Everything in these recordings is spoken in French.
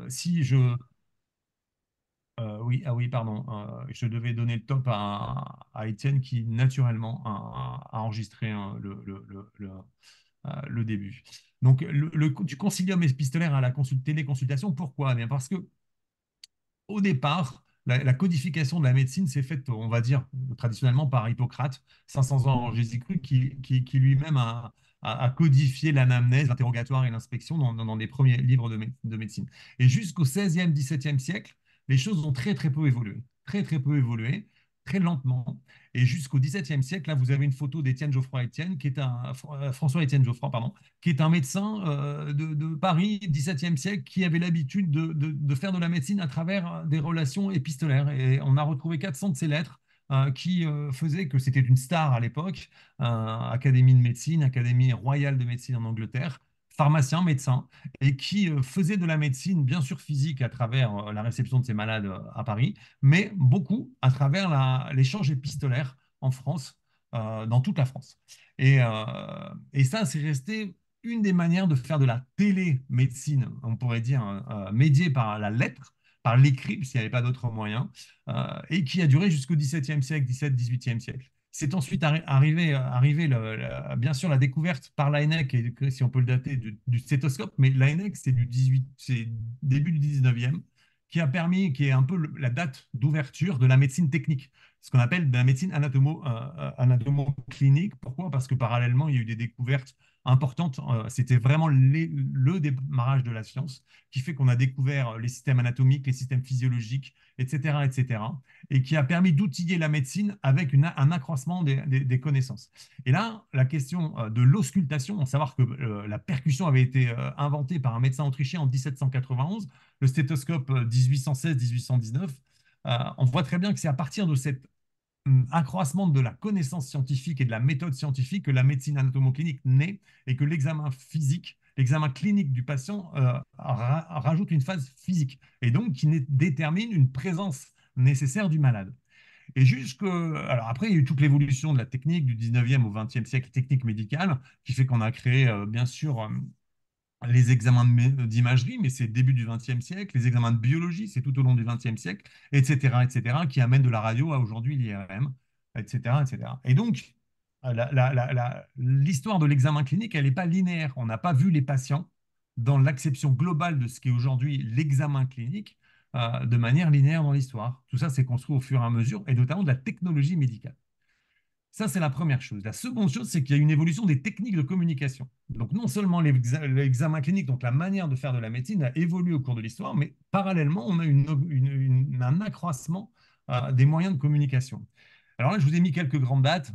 Si je, oui, ah oui, pardon, je devais donner le top à Étienne qui naturellement a enregistré hein, le début. Donc, du concilium épistolaire à la téléconsultation, pourquoi? Eh bien parce que au départ, la codification de la médecine s'est faite, on va dire, traditionnellement par Hippocrate, 500 ans avant Jésus-Christ, qui lui-même a codifié l'anamnèse, l'interrogatoire et l'inspection dans les premiers livres de médecine. Et jusqu'au 16e, 17e siècle, les choses ont très, très peu évolué. Très, très peu évolué, très lentement. Et jusqu'au 17e siècle, là, vous avez une photo d'Étienne Geoffroy Étienne, François-Étienne Geoffroy, pardon, qui est un médecin de Paris, 17e siècle, qui avait l'habitude de faire de la médecine à travers des relations épistolaires. Et on a retrouvé 400 de ses lettres qui faisaient que c'était une star à l'époque, Académie de médecine, Académie royale de médecine en Angleterre, pharmacien, médecin, et qui faisait de la médecine, bien sûr physique, à travers la réception de ses malades à Paris, mais beaucoup à travers l'échange épistolaire en France, dans toute la France. Et ça, c'est resté une des manières de faire de la télémédecine, on pourrait dire, médiée par la lettre, par l'écrit, puisqu'il n'y avait pas d'autre moyen, et qui a duré jusqu'au XVIIe siècle, 17-18e siècle. C'est ensuite arrivé bien sûr la découverte par Laennec, et si on peut le dater, du stéthoscope, mais Laennec, c'est début du 19e, qui a permis, qui est un peu la date d'ouverture de la médecine technique, ce qu'on appelle de la médecine anatomo-clinique. Pourquoi? Parce que parallèlement, il y a eu des découvertes importante. C'était vraiment le démarrage de la science qui fait qu'on a découvert les systèmes anatomiques, les systèmes physiologiques, etc., etc., et qui a permis d'outiller la médecine avec un accroissement des connaissances. Et là, la question de l'auscultation, on savoir que la percussion avait été inventée par un médecin autrichien en 1791, le stéthoscope 1816-1819, on voit très bien que c'est à partir de cette accroissement de la connaissance scientifique et de la méthode scientifique que la médecine anatomo-clinique naît et que l'examen physique, l'examen clinique du patient rajoute une phase physique et donc qui détermine une présence nécessaire du malade. Et alors après, il y a eu toute l'évolution de la technique du 19e au 20e siècle, technique médicale, qui fait qu'on a créé, bien sûr, les examens d'imagerie, mais c'est début du XXe siècle, les examens de biologie, c'est tout au long du XXe siècle, etc., qui amènent de la radio à aujourd'hui l'IRM, etc., etc. Et donc, l'histoire de l'examen clinique, elle n'est pas linéaire. On n'a pas vu les patients dans l'acception globale de ce qui est aujourd'hui l'examen clinique de manière linéaire dans l'histoire. Tout ça s'est construit au fur et à mesure, et notamment de la technologie médicale. Ça, c'est la première chose. La seconde chose, c'est qu'il y a une évolution des techniques de communication. Donc, non seulement l'examen clinique, donc la manière de faire de la médecine a évolué au cours de l'histoire, mais parallèlement, on a un accroissement des moyens de communication. Alors là, je vous ai mis quelques grandes dates,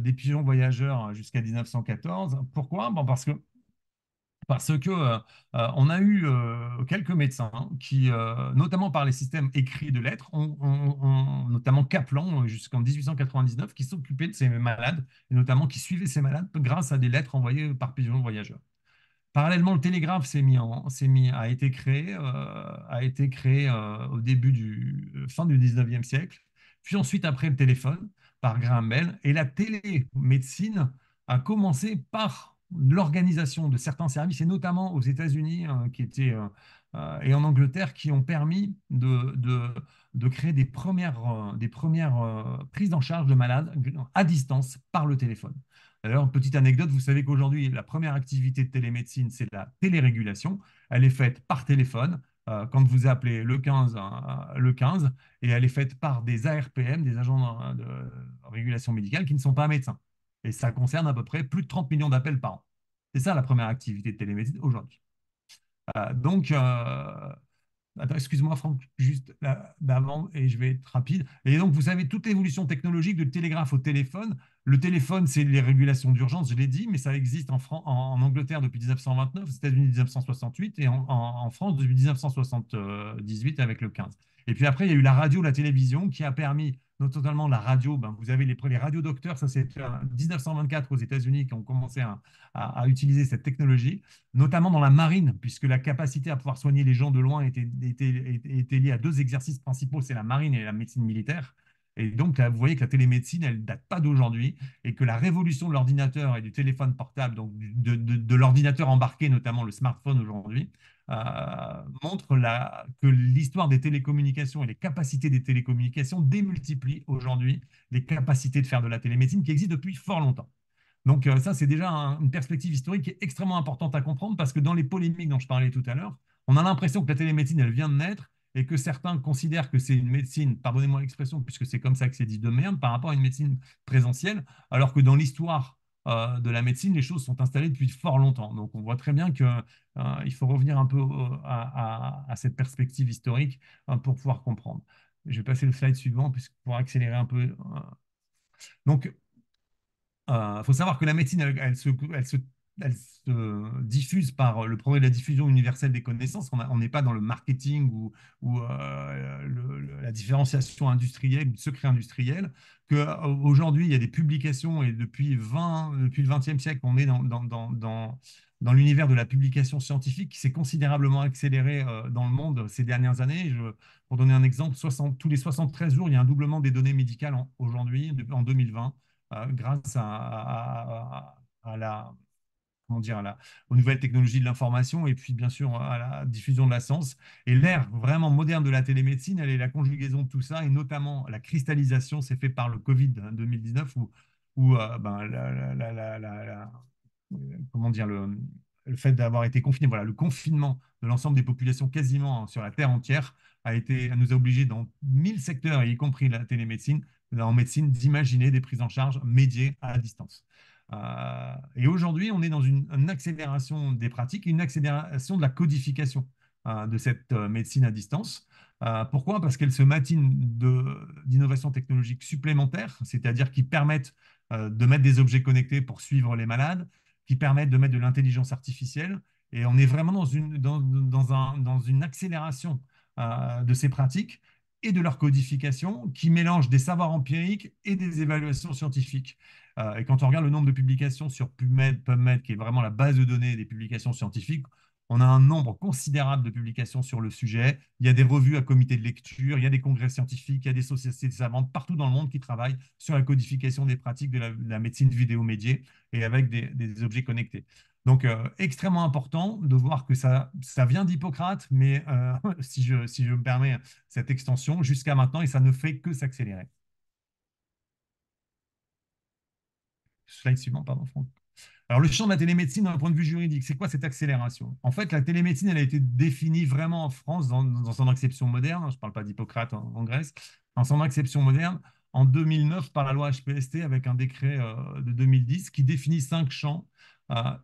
des pigeons voyageurs jusqu'à 1914. Pourquoi? Bon, parce que on a eu quelques médecins qui, notamment par les systèmes écrits de lettres, notamment Kaplan jusqu'en 1899, qui s'occupaient de ces malades, et notamment qui suivaient ces malades grâce à des lettres envoyées par pigeon voyageur. Parallèlement, le télégraphe a été créé au début fin du 19e siècle, puis ensuite après le téléphone par Graham Bell, et la télémédecine a commencé par l'organisation de certains services, et notamment aux États-Unis et en Angleterre, qui ont permis de créer des premières prises en charge de malades à distance par le téléphone. D'ailleurs, petite anecdote, vous savez qu'aujourd'hui, la première activité de télémédecine, c'est la télérégulation. Elle est faite par téléphone, quand vous appelez le 15, et elle est faite par des ARPM, des agents de régulation médicale, qui ne sont pas médecins. Et ça concerne à peu près plus de 30 millions d'appels par an. C'est ça la première activité de télémédecine aujourd'hui. Donc, attends, excuse-moi, Franck, juste d'avant, et je vais être rapide. Et donc, vous savez, toute l'évolution technologique du télégraphe au téléphone. Le téléphone, c'est les régulations d'urgence, je l'ai dit, mais ça existe en Angleterre depuis 1929, aux États-Unis 1968 et en France depuis 1978 avec le 15. Et puis après, il y a eu la radio, la télévision qui a permis, notamment la radio, ben, vous avez les radiodocteurs, ça c'est en 1924 aux États-Unis qui ont commencé à utiliser cette technologie notamment dans la marine, puisque la capacité à pouvoir soigner les gens de loin était liée à deux exercices principaux, c'est la marine et la médecine militaire. Et donc, là, vous voyez que la télémédecine, elle ne date pas d'aujourd'hui et que la révolution de l'ordinateur et du téléphone portable, donc de l'ordinateur embarqué, notamment le smartphone aujourd'hui, montre que l'histoire des télécommunications et les capacités des télécommunications démultiplient aujourd'hui les capacités de faire de la télémédecine qui existent depuis fort longtemps. Donc ça, c'est déjà une perspective historique qui est extrêmement importante à comprendre parce que dans les polémiques dont je parlais tout à l'heure, on a l'impression que la télémédecine, elle vient de naître et que certains considèrent que c'est une médecine, pardonnez-moi l'expression, puisque c'est comme ça que c'est dit, de merde par rapport à une médecine présentielle, alors que dans l'histoire de la médecine, les choses sont installées depuis fort longtemps. Donc on voit très bien qu'il faut revenir un peu à cette perspective historique pour pouvoir comprendre. Je vais passer le slide suivant pour accélérer un peu. Donc, il faut savoir que la médecine, elle se diffuse par le progrès de la diffusion universelle des connaissances. On n'est pas dans le marketing ou la différenciation industrielle ou le secret industriel. Aujourd'hui, il y a des publications et depuis le XXe siècle, on est dans l'univers de la publication scientifique qui s'est considérablement accéléré dans le monde ces dernières années. Pour donner un exemple, tous les 73 jours, il y a un doublement des données médicales aujourd'hui, en 2020 grâce à la, comment dire, aux nouvelles technologies de l'information et puis bien sûr à la diffusion de la science. Et l'ère vraiment moderne de la télémédecine, elle est la conjugaison de tout ça et notamment la cristallisation, c'est fait par le Covid 2019 où ben, comment dire, le fait d'avoir été confiné, voilà, le confinement de l'ensemble des populations quasiment sur la Terre entière nous a obligés dans 1000 secteurs, y compris la télémédecine, en médecine, d'imaginer des prises en charge médiées à distance. Et aujourd'hui, on est dans une accélération des pratiques, une accélération de la codification de cette médecine à distance. Pourquoi? Parce qu'elle se matine d'innovations technologiques supplémentaires, c'est-à-dire qui permettent de mettre des objets connectés pour suivre les malades, qui permettent de mettre de l'intelligence artificielle. Et on est vraiment dans une accélération de ces pratiques et de leur codification qui mélange des savoirs empiriques et des évaluations scientifiques. Et quand on regarde le nombre de publications sur PubMed, qui est vraiment la base de données des publications scientifiques, on a un nombre considérable de publications sur le sujet. Il y a des revues à comité de lecture, il y a des congrès scientifiques, il y a des sociétés savantes partout dans le monde qui travaillent sur la codification des pratiques de la médecine vidéo médiée et avec des objets connectés. Donc, extrêmement important de voir que ça vient d'Hippocrate, mais si je me permets cette extension, jusqu'à maintenant, et ça ne fait que s'accélérer. Slide suivant, pardon, Franck. Alors, le champ de la télémédecine d'un point de vue juridique, c'est quoi cette accélération? En fait, la télémédecine, elle a été définie vraiment en France dans son acception moderne. Je ne parle pas d'Hippocrate en Grèce. Dans son acception moderne, en 2009, par la loi HPST, avec un décret de 2010 qui définit 5 champs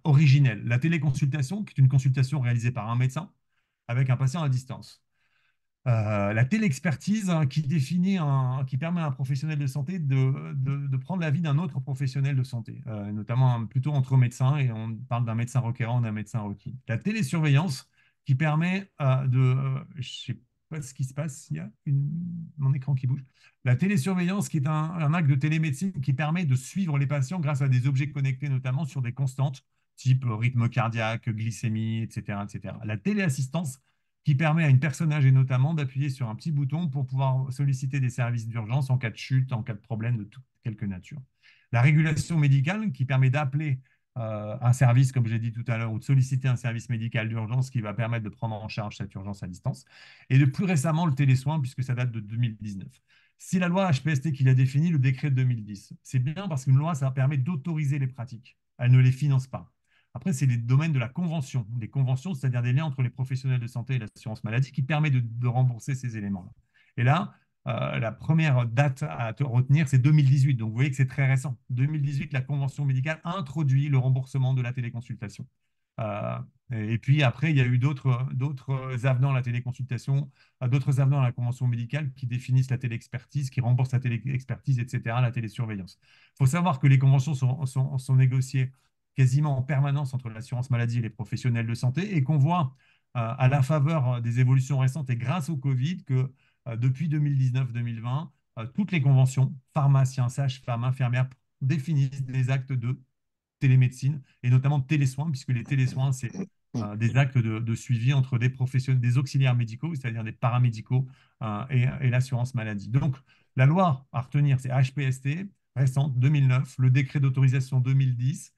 originels. La téléconsultation, qui est une consultation réalisée par un médecin avec un patient à distance. La téléexpertise qui permet à un professionnel de santé de prendre l'avis d'un autre professionnel de santé, notamment plutôt entre médecins, et on parle d'un médecin requérant ou d'un médecin requis. La télésurveillance qui permet je ne sais pas ce qui se passe, il y a mon écran qui bouge. La télésurveillance qui est un acte de télémédecine qui permet de suivre les patients grâce à des objets connectés, notamment sur des constantes, type rythme cardiaque, glycémie, etc., etc. La téléassistance qui permet à une personne âgée notamment d'appuyer sur un petit bouton pour pouvoir solliciter des services d'urgence en cas de chute, en cas de problème de toute quelque nature. La régulation médicale qui permet d'appeler un service, comme j'ai dit tout à l'heure, ou de solliciter un service médical d'urgence qui va permettre de prendre en charge cette urgence à distance. Et de plus récemment, le télésoin, puisque ça date de 2019. Si la loi HPST qui l'a défini, le décret de 2010, c'est bien parce qu'une loi, ça permet d'autoriser les pratiques. Elle ne les finance pas. Après, c'est les domaines de la convention. Les conventions, c'est-à-dire des liens entre les professionnels de santé et l'assurance maladie qui permet de rembourser ces éléments-là. Et là, la première date à retenir, c'est 2018. Donc, vous voyez que c'est très récent. 2018, la convention médicale a introduit le remboursement de la téléconsultation. Euh, et puis après, il y a eu d'autres avenants à la téléconsultation, d'autres avenants à la convention médicale qui définissent la téléexpertise, qui remboursent la téléexpertise, etc., la télésurveillance. Il faut savoir que les conventions sont négociées quasiment en permanence entre l'assurance maladie et les professionnels de santé et qu'on voit à la faveur des évolutions récentes et grâce au Covid que depuis 2019-2020, toutes les conventions, pharmaciens, sages-femmes, infirmières, définissent des actes de télémédecine et notamment de télésoins, puisque les télésoins, c'est des actes de suivi entre des professionnels, des auxiliaires médicaux, c'est-à-dire des paramédicaux et l'assurance maladie. Donc, la loi à retenir, c'est HPST, récente, 2009, le décret d'autorisation 2010,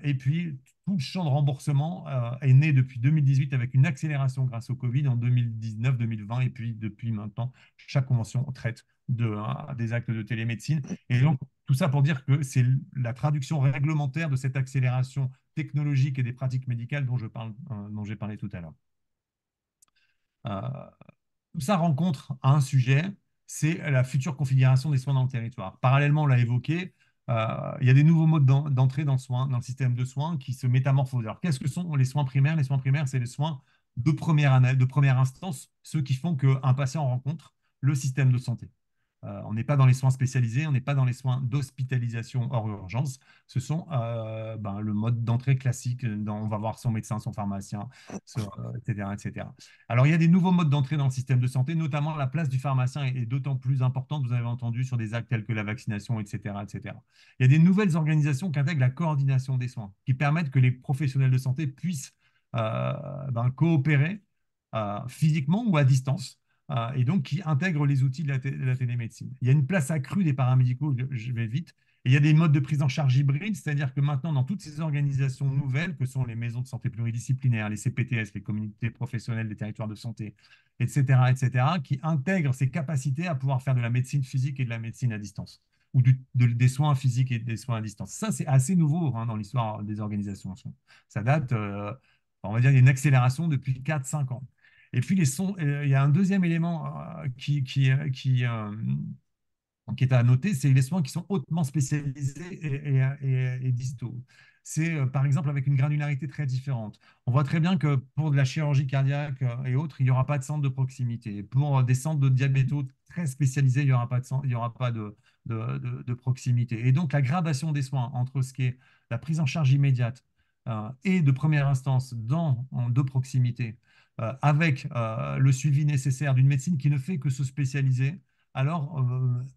Et puis, tout le champ de remboursement est né depuis 2018 avec une accélération grâce au Covid en 2019, 2020. Et puis, depuis maintenant, chaque convention traite des actes de télémédecine. Et donc, tout ça pour dire que c'est la traduction réglementaire de cette accélération technologique et des pratiques médicales dont j'ai parlé tout à l'heure. Euh, Tout ça rencontre un sujet, c'est la future configuration des soins dans le territoire. Parallèlement, on l'a évoqué, il y a des nouveaux modes d'entrée dans le système de soins qui se métamorphosent. Alors, qu'est-ce que sont les soins primaires? Les soins primaires, c'est les soins de première instance, ceux qui font qu'un patient rencontre le système de santé. On n'est pas dans les soins spécialisés, on n'est pas dans les soins d'hospitalisation hors urgence. Ce sont le mode d'entrée classique. On va voir son médecin, son pharmacien, etc., etc. Alors, il y a des nouveaux modes d'entrée dans le système de santé, notamment la place du pharmacien est d'autant plus importante, vous avez entendu, sur des actes tels que la vaccination, etc., etc. Il y a des nouvelles organisations qui intègrent la coordination des soins, qui permettent que les professionnels de santé puissent coopérer physiquement ou à distance et donc qui intègre les outils de la télémédecine. Il y a une place accrue des paramédicaux, je vais vite, et il y a des modes de prise en charge hybrides, c'est-à-dire que maintenant, dans toutes ces organisations nouvelles, que sont les maisons de santé pluridisciplinaires, les CPTS, les communautés professionnelles des territoires de santé, etc., etc., qui intègrent ces capacités à pouvoir faire de la médecine physique et de la médecine à distance, ou des soins physiques et des soins à distance. Ça, c'est assez nouveau dans l'histoire des organisations. Ça date, on va dire, il y a une accélération depuis 4, 5 ans. Et puis, il y a un deuxième élément qui est à noter, c'est les soins qui sont hautement spécialisés et distaux. C'est par exemple avec une granularité très différente. On voit très bien que pour de la chirurgie cardiaque et autres, il n'y aura pas de centre de proximité. Pour des centres de diabéto très spécialisés, il n'y aura pas il y aura pas de proximité. Et donc la gradation des soins entre ce qui est la prise en charge immédiate et de première instance de proximité, avec le suivi nécessaire d'une médecine qui ne fait que se spécialiser, alors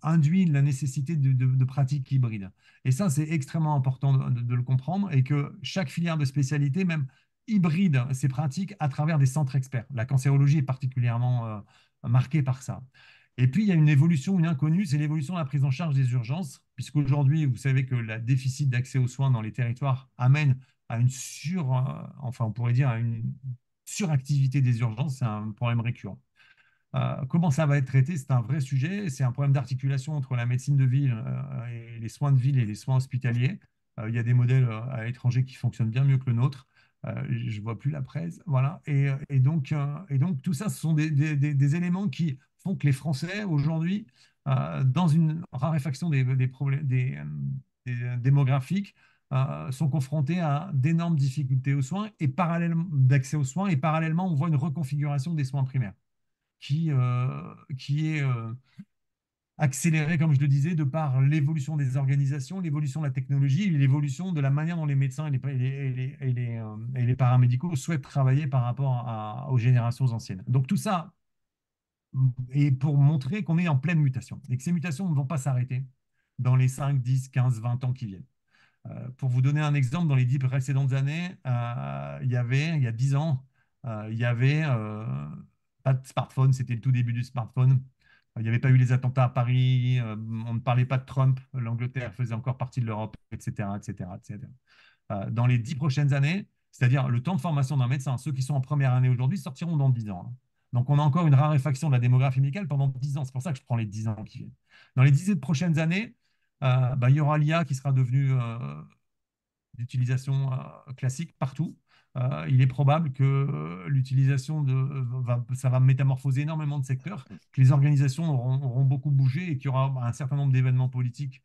induit la nécessité de pratiques hybrides. Et ça, c'est extrêmement important de le comprendre et que chaque filière de spécialité, même hybride ces pratiques à travers des centres experts. La cancérologie est particulièrement marquée par ça. Et puis, il y a une évolution, une inconnue, c'est l'évolution de la prise en charge des urgences, puisqu'aujourd'hui, vous savez que le déficit d'accès aux soins dans les territoires amène à enfin, on pourrait dire à une suractivité des urgences, c'est un problème récurrent. Comment ça va être traité? C'est un vrai sujet. C'est un problème d'articulation entre la médecine de ville et les soins de ville et les soins hospitaliers. Il y a des modèles à l'étranger qui fonctionnent bien mieux que le nôtre. Je ne vois plus la presse. Voilà. Et donc, tout ça, ce sont des éléments qui font que les Français, aujourd'hui, dans une raréfaction des problèmes démographiques, sont confrontés à d'énormes difficultés aux soins et parallèlement d'accès aux soins. Et parallèlement, on voit une reconfiguration des soins primaires qui est accéléré, comme je le disais, de par l'évolution des organisations, l'évolution de la technologie et l'évolution de la manière dont les médecins et les paramédicaux souhaitent travailler par rapport aux générations anciennes. Donc tout ça est pour montrer qu'on est en pleine mutation et que ces mutations ne vont pas s'arrêter dans les 5, 10, 15, 20 ans qui viennent. Pour vous donner un exemple, dans les 10 précédentes années, il y a 10 ans, il y avait pas de smartphone, c'était le tout début du smartphone. Il n'y avait pas eu les attentats à Paris, on ne parlait pas de Trump, l'Angleterre faisait encore partie de l'Europe, etc., etc., etc. Dans les 10 prochaines années, c'est-à-dire le temps de formation d'un médecin, ceux qui sont en première année aujourd'hui sortiront dans 10 ans. Donc on a encore une raréfaction de la démographie médicale pendant 10 ans. C'est pour ça que je prends les 10 ans qui viennent. Dans les 10 prochaines années, il y aura l'IA qui sera devenue d'utilisation classique partout. Il est probable que ça va métamorphoser énormément de secteurs, que les organisations auront beaucoup bougé et qu'il y aura un certain nombre d'événements politiques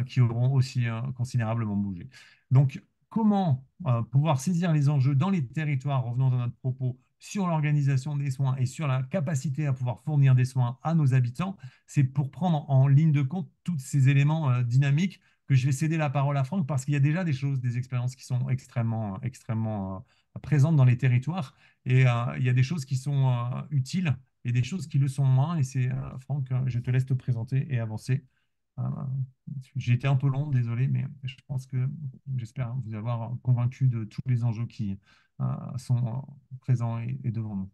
qui auront aussi considérablement bougé. Donc, comment pouvoir saisir les enjeux dans les territoires, revenons à notre propos, sur l'organisation des soins et sur la capacité à pouvoir fournir des soins à nos habitants, c'est pour prendre en ligne de compte tous ces éléments dynamiques que je vais céder la parole à Franck parce qu'il y a déjà des choses, des expériences qui sont extrêmement, extrêmement présentes dans les territoires et il y a des choses qui sont utiles et des choses qui le sont moins. Et c'est Franck, je te laisse te présenter et avancer. Euh, j'ai été un peu long, désolé, mais je pense que j'espère vous avoir convaincu de tous les enjeux qui sont présents et devant nous.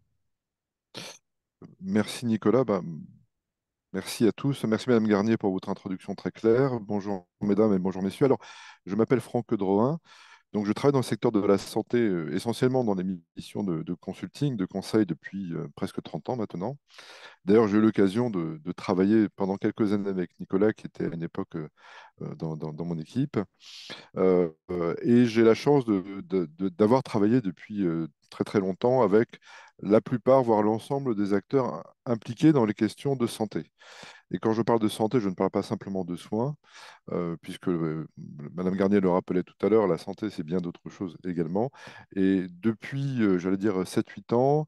Merci Nicolas. Merci à tous. Merci Madame Garnier pour votre introduction très claire. Bonjour mesdames et bonjour messieurs. Alors, je m'appelle Franck Drouin. Donc, je travaille dans le secteur de la santé, essentiellement dans des missions de consulting, de conseil depuis presque 30 ans maintenant. D'ailleurs, j'ai eu l'occasion de travailler pendant quelques années avec Nicolas, qui était à une époque dans mon équipe. Et j'ai la chance d'avoir travaillé depuis très très longtemps avec la plupart, voire l'ensemble des acteurs impliqués dans les questions de santé. Et quand je parle de santé, je ne parle pas simplement de soins, puisque Madame Garnier le rappelait tout à l'heure, la santé, c'est bien d'autres choses également. Et depuis, j'allais dire, 7 8 ans,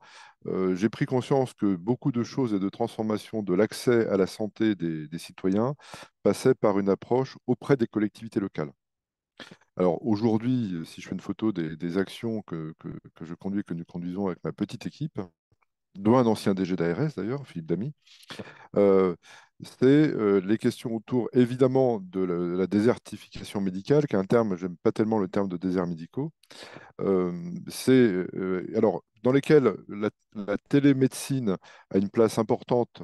j'ai pris conscience que beaucoup de choses et de transformations de l'accès à la santé des citoyens passaient par une approche auprès des collectivités locales. Alors aujourd'hui, si je fais une photo des actions que je conduis, que nous conduisons avec ma petite équipe, dont un ancien DG d'ARS d'ailleurs, Philippe Damy, euh, c'est les questions autour évidemment de la désertification médicale, qui est un terme, j'aime pas tellement le terme de déserts médicaux, alors dans lesquels la télémédecine a une place importante,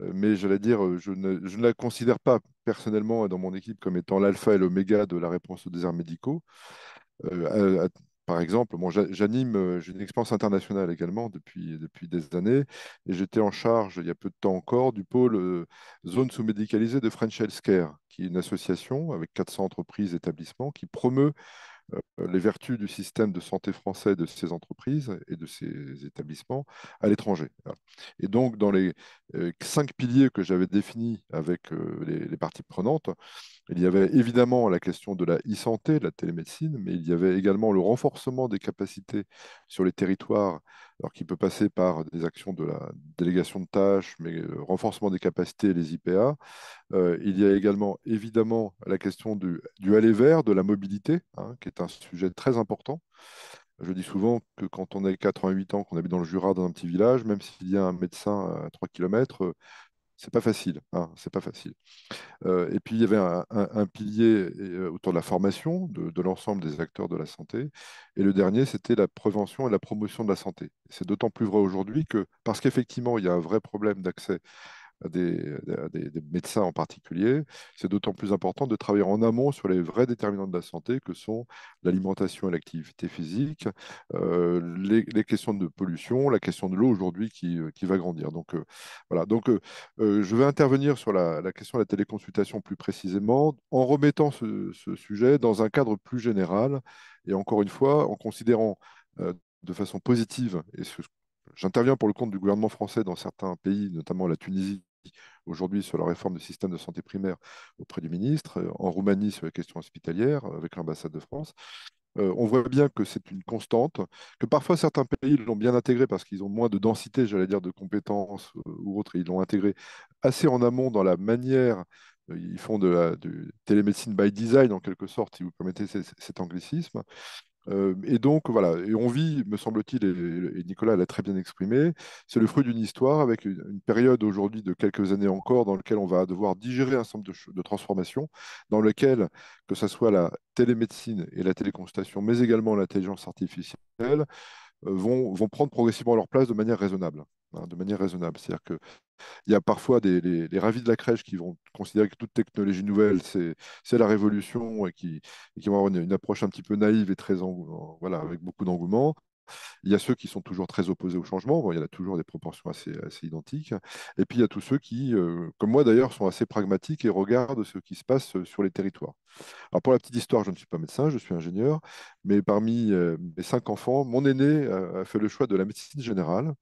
mais j'allais dire, je ne la considère pas personnellement et dans mon équipe comme étant l'alpha et l'oméga de la réponse aux déserts médicaux. Par exemple, bon, j'anime, j'ai une expérience internationale également depuis des années, et j'étais en charge, il y a peu de temps encore, du pôle zone sous-médicalisée de French Healthcare, qui est une association avec 400 entreprises et établissements qui promeut les vertus du système de santé français de ces entreprises et de ces établissements à l'étranger. Voilà. Et donc, dans les 5 piliers que j'avais définis avec les parties prenantes, il y avait évidemment la question de la e-santé, de la télémédecine, mais il y avait également le renforcement des capacités sur les territoires, alors qui peut passer par des actions de la délégation de tâches, mais le renforcement des capacités, les IPA. Il y a également évidemment la question du aller vers, de la mobilité, hein, qui est un sujet très important. Je dis souvent que quand on a 88 ans, qu'on habite dans le Jura, dans un petit village, même s'il y a un médecin à 3 km, c'est pas facile, hein, c'est pas facile. Et puis, il y avait un pilier autour de la formation de l'ensemble des acteurs de la santé. Et le dernier, c'était la prévention et la promotion de la santé. C'est d'autant plus vrai aujourd'hui que, parce qu'effectivement, il y a un vrai problème d'accès des médecins en particulier, c'est d'autant plus important de travailler en amont sur les vrais déterminants de la santé que sont l'alimentation et l'activité physique, les questions de pollution, la question de l'eau aujourd'hui qui va grandir. Donc voilà, donc je vais intervenir sur la question de la téléconsultation plus précisément en remettant ce sujet dans un cadre plus général et encore une fois en considérant de façon positive, j'interviens pour le compte du gouvernement français dans certains pays, notamment la Tunisie, aujourd'hui sur la réforme du système de santé primaire auprès du ministre, en Roumanie sur les questions hospitalières avec l'ambassade de France. On voit bien que c'est une constante, que parfois certains pays l'ont bien intégré parce qu'ils ont moins de densité, j'allais dire, de compétences ou autres, et ils l'ont intégré assez en amont dans la manière. Ils font de télémédecine by design, en quelque sorte, si vous permettez cet anglicisme. Et donc, voilà, et on vit, me semble-t-il, et Nicolas l'a très bien exprimé, c'est le fruit d'une histoire avec une période aujourd'hui de quelques années encore dans laquelle on va devoir digérer un certain nombre de transformations, dans lequel, que ce soit la télémédecine et la téléconsultation, mais également l'intelligence artificielle, vont prendre progressivement leur place de manière raisonnable. Hein, de manière raisonnable. C'est-à-dire que il y a parfois les ravis de la crèche qui vont considérer que toute technologie nouvelle, c'est la révolution et qui vont avoir une approche un petit peu naïve et voilà, avec beaucoup d'engouement. Il y a ceux qui sont toujours très opposés au changement. Bon, il y en a toujours des proportions assez identiques. Et puis, il y a tous ceux qui, comme moi d'ailleurs, sont assez pragmatiques et regardent ce qui se passe sur les territoires. Alors, pour la petite histoire, je ne suis pas médecin, je suis ingénieur. Mais parmi mes 5 enfants, mon aîné a fait le choix de la médecine générale.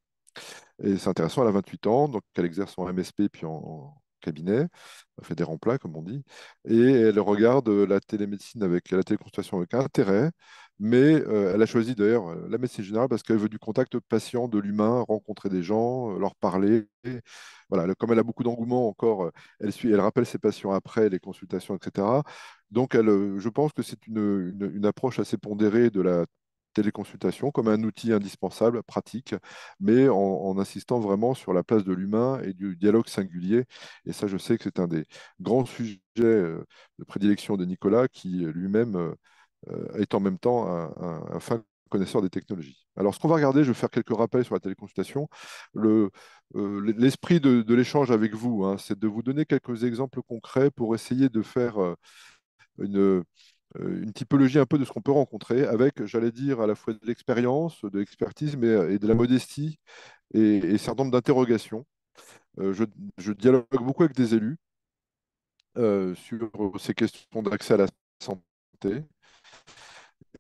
Et c'est intéressant, elle a 28 ans, donc elle exerce en MSP puis en cabinet, elle fait des remplats, comme on dit, et elle regarde la télémédecine avec la téléconsultation avec intérêt, mais elle a choisi d'ailleurs la médecine générale parce qu'elle veut du contact patient, de l'humain, rencontrer des gens, leur parler. Voilà, comme elle a beaucoup d'engouement encore, elle rappelle ses patients après les consultations, etc. Donc, je pense que c'est une approche assez pondérée de la téléconsultation comme un outil indispensable, pratique, mais en insistant vraiment sur la place de l'humain et du dialogue singulier. Et ça, je sais que c'est un des grands sujets de prédilection de Nicolas, qui lui-même est en même temps un fin connaisseur des technologies. Alors, ce qu'on va regarder, je vais faire quelques rappels sur la téléconsultation. L'esprit de l'échange avec vous, hein, c'est de vous donner quelques exemples concrets pour essayer de faire une, une typologie un peu de ce qu'on peut rencontrer avec, j'allais dire, à la fois de l'expérience, de l'expertise, mais et de la modestie et un certain nombre d'interrogations. Je dialogue beaucoup avec des élus sur ces questions d'accès à la santé.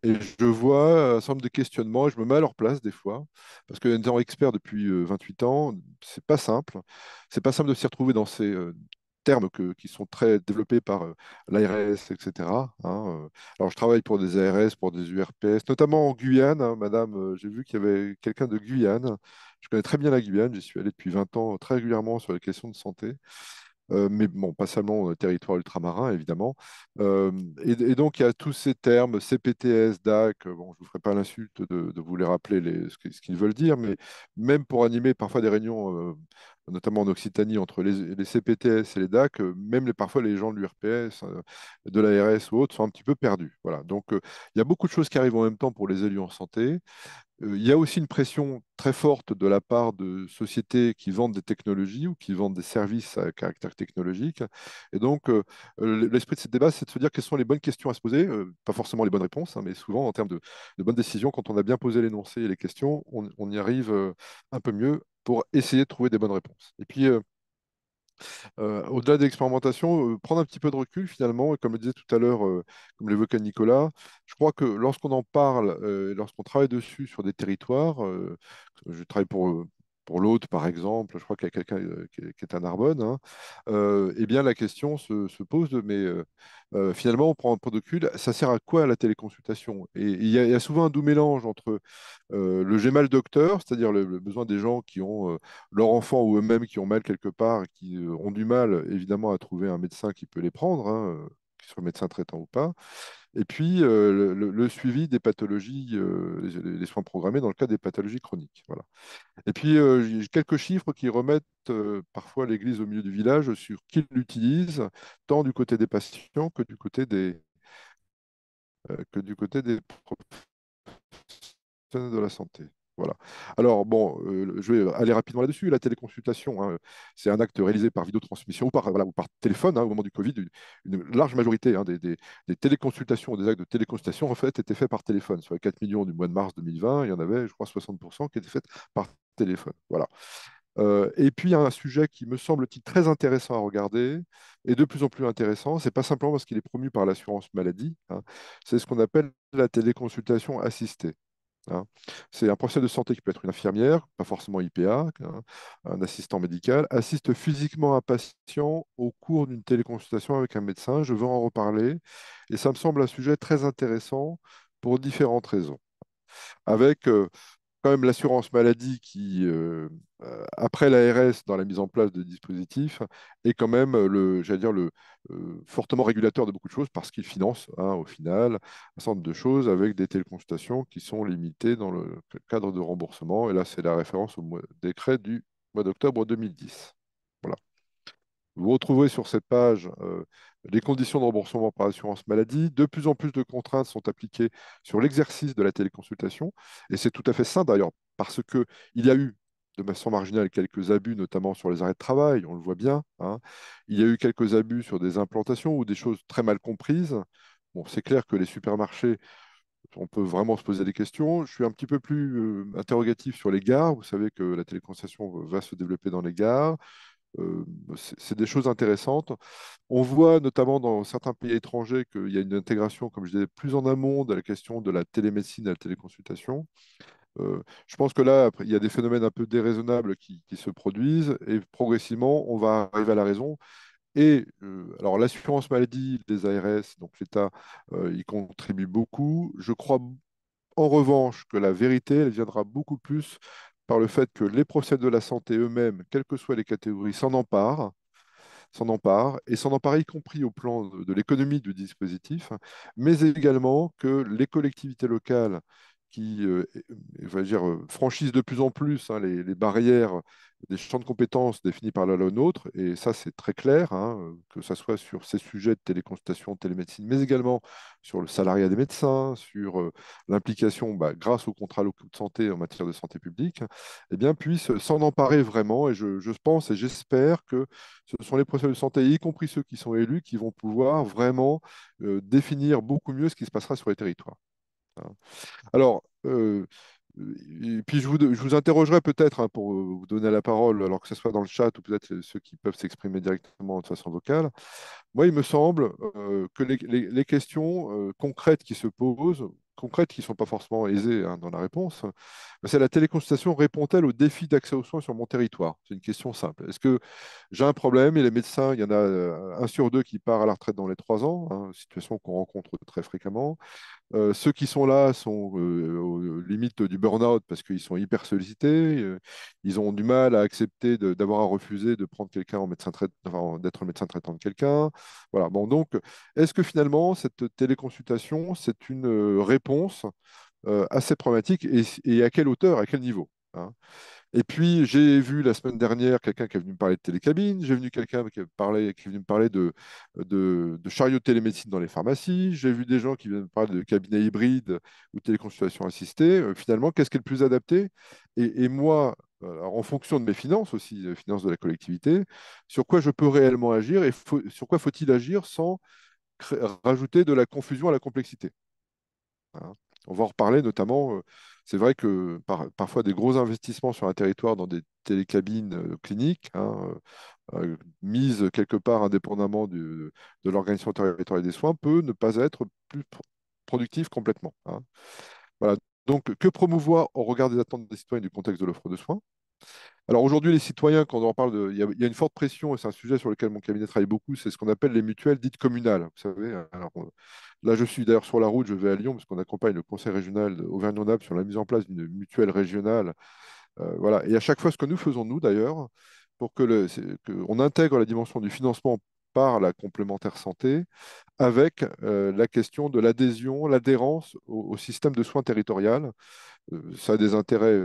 Et je vois un certain nombre de questionnements et je me mets à leur place des fois, parce que étant expert depuis 28 ans, c'est pas simple. C'est pas simple de s'y retrouver dans ces termes qui sont très développés par l'ARS, etc. hein, Alors, je travaille pour des ARS, pour des URPS, notamment en Guyane, hein, madame. J'ai vu qu'il y avait quelqu'un de Guyane. Je connais très bien la Guyane. J'y suis allé depuis 20 ans très régulièrement sur les questions de santé. Mais bon, pas seulement au territoire ultramarin, évidemment. Et donc, il y a tous ces termes, CPTS, DAC, bon, je ne vous ferai pas l'insulte de vous les rappeler ce qu'ils veulent dire, mais même pour animer parfois des réunions, notamment en Occitanie, entre les CPTS et les DAC, même parfois les gens de l'URPS, de l'ARS ou autres, sont un petit peu perdus. Voilà. Donc, il y a beaucoup de choses qui arrivent en même temps pour les élus en santé. Il y a aussi une pression très forte de la part de sociétés qui vendent des technologies ou qui vendent des services à caractère technologique. Et donc, l'esprit de ce débat, c'est de se dire quelles sont les bonnes questions à se poser, pas forcément les bonnes réponses, hein, mais souvent en termes de bonnes décisions, quand on a bien posé l'énoncé et les questions, on y arrive un peu mieux pour essayer de trouver des bonnes réponses. Et puis, au-delà de l'expérimentation, prendre un petit peu de recul finalement, et comme le disait tout à l'heure, comme l'évoquait Nicolas, je crois que lorsqu'on en parle, et lorsqu'on travaille dessus sur des territoires, je travaille pour l'Aude par exemple, je crois qu'il y a quelqu'un qui est à Narbonne, hein, eh bien la question se pose mais finalement on prend un peu de recul, ça sert à quoi la téléconsultation? Et il y a souvent un doux mélange entre le j'ai mal docteur, c'est-à-dire le besoin des gens qui ont leur enfant ou eux-mêmes qui ont mal quelque part et qui ont du mal, évidemment, à trouver un médecin qui peut les prendre, hein, qu'il soit médecin traitant ou pas. Et puis, le suivi des pathologies, les soins programmés dans le cas des pathologies chroniques. Voilà. Et puis, j'ai quelques chiffres qui remettent parfois l'église au milieu du village sur qui l'utilise, tant du côté des patients que du côté des professionnels de la santé. Voilà. Alors, bon, je vais aller rapidement là-dessus. La téléconsultation, hein, c'est un acte réalisé par vidéotransmission ou voilà, ou par téléphone. Hein, au moment du Covid, une large majorité des téléconsultations ou des actes de téléconsultation, en fait, étaient faits par téléphone. Sur les 4 millions du mois de mars 2020, il y en avait, je crois, 60% qui étaient faits par téléphone. Voilà. Et puis, il y a un sujet qui me semble-t-il très intéressant à regarder, et de plus en plus intéressant, c'est pas simplement parce qu'il est promu par l'assurance maladie, hein, c'est ce qu'on appelle la téléconsultation assistée. Hein. C'est un professionnel de santé qui peut être une infirmière, pas forcément IPA, hein, un assistant médical, assiste physiquement un patient au cours d'une téléconsultation avec un médecin. Je veux en reparler, et ça me semble un sujet très intéressant pour différentes raisons. Avec quand même l'assurance maladie qui, après l'ARS dans la mise en place de dispositifs, est quand même j'allais dire fortement régulateur de beaucoup de choses parce qu'il finance, hein, au final, un certain nombre de choses avec des téléconsultations qui sont limitées dans le cadre de remboursement. Et là, c'est la référence au décret du mois d'octobre 2010. Voilà. Vous retrouvez sur cette page les conditions de remboursement par assurance maladie. De plus en plus de contraintes sont appliquées sur l'exercice de la téléconsultation. Et c'est tout à fait sain d'ailleurs, parce qu'il y a eu de façon marginale quelques abus, notamment sur les arrêts de travail, on le voit bien, hein. Il y a eu quelques abus sur des implantations ou des choses très mal comprises. Bon, c'est clair que les supermarchés, on peut vraiment se poser des questions. Je suis un petit peu plus interrogatif sur les gares. Vous savez que la téléconsultation va se développer dans les gares. Euh, c'est des choses intéressantes. On voit notamment dans certains pays étrangers qu'il y a une intégration, comme je disais, plus en amont de la question de la télémédecine et de la téléconsultation. Je pense que là, après, il y a des phénomènes un peu déraisonnables qui se produisent et progressivement, on va arriver à la raison. Et alors, l'assurance maladie des ARS, donc l'État, y contribue beaucoup. Je crois en revanche que la vérité, elle viendra beaucoup plus par le fait que les professionnels de la santé eux-mêmes, quelles que soient les catégories, s'en emparent y compris au plan de l'économie du dispositif, mais également que les collectivités locales qui franchissent de plus en plus, hein, les barrières des champs de compétences définis par la loi NOTRe, et ça c'est très clair, hein, que ce soit sur ces sujets de téléconsultation, de télémédecine, mais également sur le salariat des médecins, sur l'implication, bah, grâce au contrat locaux de santé en matière de santé publique, eh bien, puissent s'en emparer vraiment. Et je pense et j'espère que ce sont les professionnels de santé, y compris ceux qui sont élus, qui vont pouvoir vraiment définir beaucoup mieux ce qui se passera sur les territoires, hein. Alors, et puis je vous interrogerai peut-être, hein, pour vous donner la parole, alors que ce soit dans le chat ou peut-être ceux qui peuvent s'exprimer directement de façon vocale. Moi, il me semble que les questions concrètes qui se posent, concrètes qui ne sont pas forcément aisées, hein, dans la réponse, c'est la téléconsultation répond-elle aux défis d'accès aux soins sur mon territoire? C'est une question simple. Est-ce que j'ai un problème et les médecins, il y en a un sur deux qui part à la retraite dans les 3 ans, hein, situation qu'on rencontre très fréquemment. Ceux qui sont là sont aux limites du burn-out parce qu'ils sont hyper sollicités. Ils ont du mal à accepter d'avoir à refuser de prendre quelqu'un en médecin enfin, d'être le médecin traitant de quelqu'un. Voilà. Bon, donc, est-ce que finalement, cette téléconsultation, c'est une réponse à ces problématiques et à quelle hauteur, à quel niveau, hein? Et puis, j'ai vu la semaine dernière quelqu'un qui est venu me parler de télécabine. J'ai vu quelqu'un qui est venu me parler de chariots de télémédecine dans les pharmacies. J'ai vu des gens qui viennent me parler de cabinets hybrides ou téléconsultation assistée. Finalement, qu'est-ce qui est le plus adapté? Et moi, alors, en fonction de mes finances aussi, les finances de la collectivité, sur quoi je peux réellement agir et sur quoi faut-il agir sans rajouter de la confusion à la complexité, hein. On va en reparler notamment. C'est vrai que parfois des gros investissements sur un territoire dans des télécabines cliniques, hein, mises quelque part indépendamment de l'organisation territoriale des soins, peut ne pas être plus productif complètement, hein. Voilà. Donc, que promouvoir au regard des attentes des citoyens et du contexte de l'offre de soins? Alors aujourd'hui, les citoyens, quand on en parle il y a une forte pression, et c'est un sujet sur lequel mon cabinet travaille beaucoup, c'est ce qu'on appelle les mutuelles dites communales. Vous savez, alors, là, je suis d'ailleurs sur la route, je vais à Lyon, parce qu'on accompagne le conseil régional d'Auvergne-Rhône-Alpes sur la mise en place d'une mutuelle régionale. Voilà. Et à chaque fois, ce que nous faisons, nous d'ailleurs, pour qu'on intègre la dimension du financement par la complémentaire santé, avec la question de l'adhésion, l'adhérence au système de soins territorial. Ça a des intérêts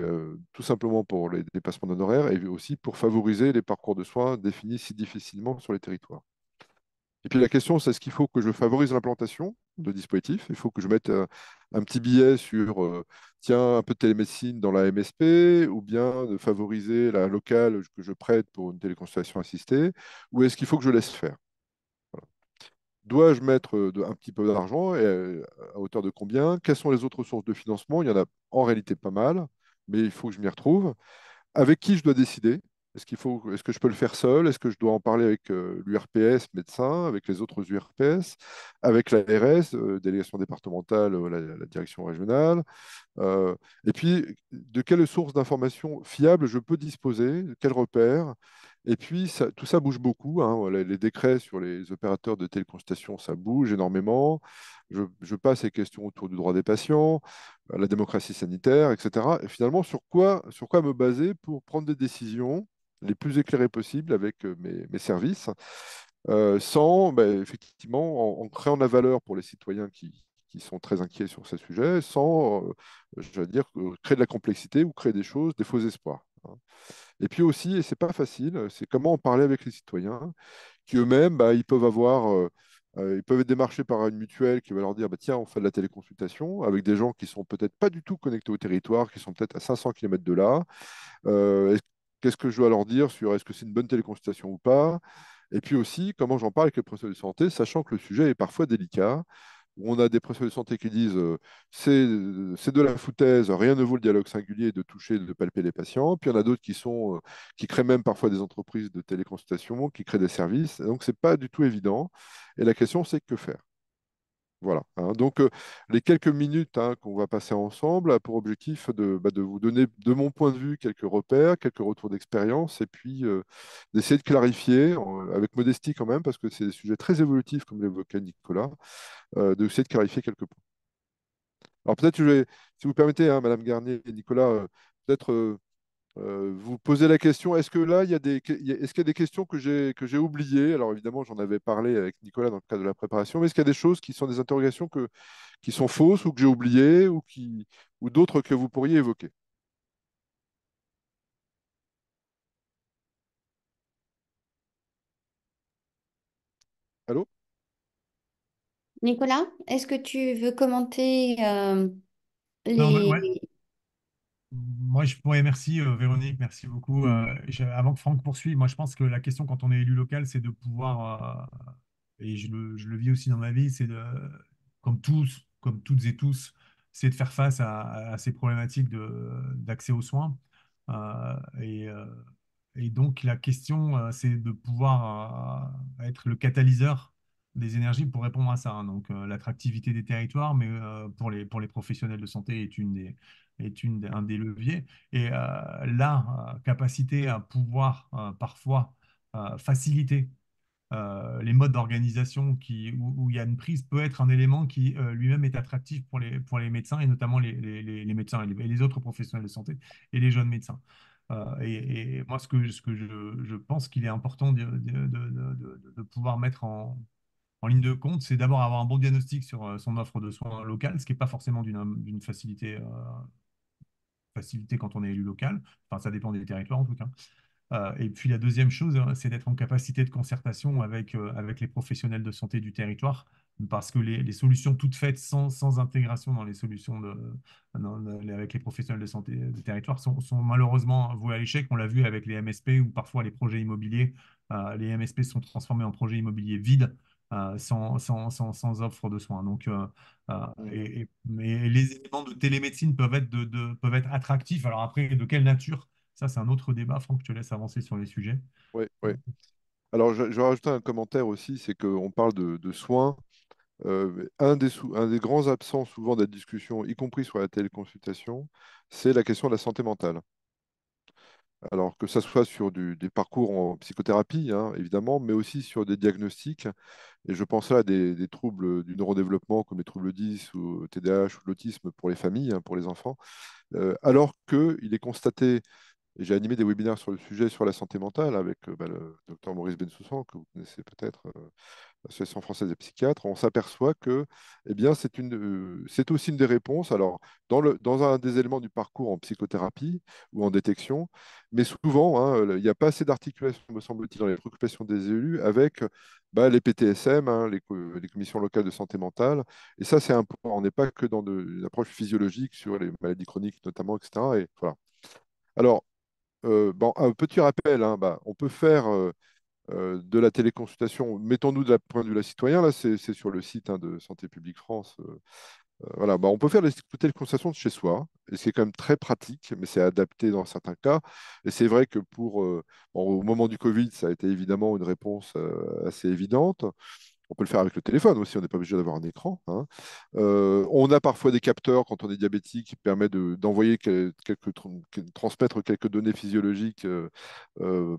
tout simplement pour les dépassements d'honoraires et aussi pour favoriser les parcours de soins définis si difficilement sur les territoires. Et puis la question, c'est est-ce qu'il faut que je favorise l'implantation de dispositifs? Il faut que je mette un petit billet sur, tiens, un peu de télémédecine dans la MSP, ou bien de favoriser la locale que je prête pour une téléconsultation assistée, ou est-ce qu'il faut que je laisse faire? Dois-je mettre un petit peu d'argent et à hauteur de combien? Quelles sont les autres sources de financement? Il y en a en réalité pas mal, mais il faut que je m'y retrouve. Avec qui je dois décider? Est-ce que je peux le faire seul? Est-ce que je dois en parler avec l'URPS médecin, avec les autres URPS, avec la RS, délégation départementale, la direction régionale? Euh, et puis, de quelles sources d'informations fiables je peux disposer? De quels repères? Et puis, tout ça bouge beaucoup, hein. Voilà, les décrets sur les opérateurs de téléconsultation, ça bouge énormément. Je passe les questions autour du droit des patients, la démocratie sanitaire, etc. Et finalement, sur quoi me baser pour prendre des décisions les plus éclairées possibles avec mes services, sans, ben, effectivement, en créant de la valeur pour les citoyens qui sont très inquiets sur ces sujets, sans, je veux dire, créer de la complexité ou créer des choses, des faux espoirs, hein. Et puis aussi, et c'est pas facile, c'est comment en parler avec les citoyens, qui eux-mêmes, bah, ils peuvent être démarchés par une mutuelle qui va leur dire, bah, tiens, on fait de la téléconsultation, avec des gens qui sont peut-être pas du tout connectés au territoire, qui sont peut-être à 500 km de là. Euh, est-ce- Qu'est-ce que je dois leur dire sur est-ce que c'est une bonne téléconsultation ou pas? Et puis aussi, comment j'en parle avec les professionnels de santé, sachant que le sujet est parfois délicat, où on a des professionnels de santé qui disent c'est de la foutaise, rien ne vaut le dialogue singulier de toucher, de palper les patients. Puis il y en a d'autres qui créent même parfois des entreprises de téléconsultation, qui créent des services. Et donc, c'est pas du tout évident. Et la question, c'est que faire? Voilà, hein. Donc, les quelques minutes, hein, qu'on va passer ensemble a pour objectif de vous donner, de mon point de vue, quelques repères, quelques retours d'expérience, et puis d'essayer de clarifier, avec modestie quand même, parce que c'est des sujets très évolutifs, comme l'évoquait Nicolas, d'essayer de clarifier quelques points. Alors peut-être, si vous permettez, hein, Madame Garnier et Nicolas, peut-être vous poser la question, est-ce que là, est-ce qu'il y a des questions que j'ai oubliées? Alors évidemment, j'en avais parlé avec Nicolas dans le cadre de la préparation, mais est-ce qu'il y a des choses qui sont des interrogations qui sont fausses ou que j'ai oubliées ou d'autres que vous pourriez évoquer? Allô? Nicolas, est-ce que tu veux commenter Non, ouais. les... Moi, merci Véronique, merci beaucoup. Avant que Franck poursuive, moi je pense que la question quand on est élu local, c'est de pouvoir, et je le vis aussi dans ma vie, c'est de, comme tous, comme toutes et tous, c'est de faire face à ces problématiques d'accès aux soins. Euh, et, euh, et donc la question, c'est de pouvoir être le catalyseur des énergies pour répondre à ça, hein. Donc l'attractivité des territoires, mais pour les professionnels de santé un des leviers. Et la capacité à pouvoir parfois faciliter les modes d'organisation où il y a une prise peut être un élément qui lui-même est attractif pour les médecins et notamment les médecins et les autres professionnels de santé et les jeunes médecins. Et moi, ce que je pense qu'il est important de pouvoir mettre en ligne de compte, c'est d'abord avoir un bon diagnostic sur son offre de soins locale, ce qui n'est pas forcément d'une facilité quand on est élu local. Enfin, ça dépend des territoires en tout cas. Et puis la deuxième chose, c'est d'être en capacité de concertation avec les professionnels de santé du territoire, parce que les solutions toutes faites sans intégration dans les solutions avec les professionnels de santé du territoire sont malheureusement vouées à l'échec. On l'a vu avec les MSP, où parfois les projets immobiliers, les MSP sont transformés en projets immobiliers vides. Sans offre de soins. Donc, Mm. mais les éléments de télémédecine peuvent être attractifs. Alors après, de quelle nature? Ça, c'est un autre débat. Franck, je te laisse avancer sur les sujets. Ouais, ouais. Alors, je vais rajouter un commentaire aussi, c'est qu'on parle de soins. Un des grands absents souvent de la discussion, y compris sur la téléconsultation, c'est la question de la santé mentale. Alors que ça soit sur des parcours en psychothérapie, hein, évidemment, mais aussi sur des diagnostics. Et je pense là à des troubles du neurodéveloppement comme les troubles 10 ou TDAH ou l'autisme pour les familles, hein, pour les enfants. Alors qu'il est constaté, et j'ai animé des webinaires sur le sujet sur la santé mentale avec le docteur Maurice Bensoussan, que vous connaissez peut-être, l'Association française des psychiatres, on s'aperçoit que eh bien, c'est aussi une des réponses. Alors, dans un des éléments du parcours en psychothérapie ou en détection, mais souvent, hein, il n'y a pas assez d'articulation, me semble-t-il, dans les préoccupations des élus avec les PTSM, hein, les commissions locales de santé mentale. Et ça, c'est important. On n'est pas que dans une approche physiologique sur les maladies chroniques, notamment, etc. Et voilà. Alors, un petit rappel, hein, on peut faire de la téléconsultation. Mettons-nous de la point de vue de la citoyen, là, c'est sur le site, hein, de Santé publique France. Voilà, on peut faire des téléconsultations de chez soi, et c'est quand même très pratique, mais c'est adapté dans certains cas. Et c'est vrai que au moment du Covid, ça a été évidemment une réponse assez évidente. On peut le faire avec le téléphone aussi, on n'est pas obligé d'avoir un écran, hein. On a parfois des capteurs quand on est diabétique qui permettent d'envoyer transmettre quelques données physiologiques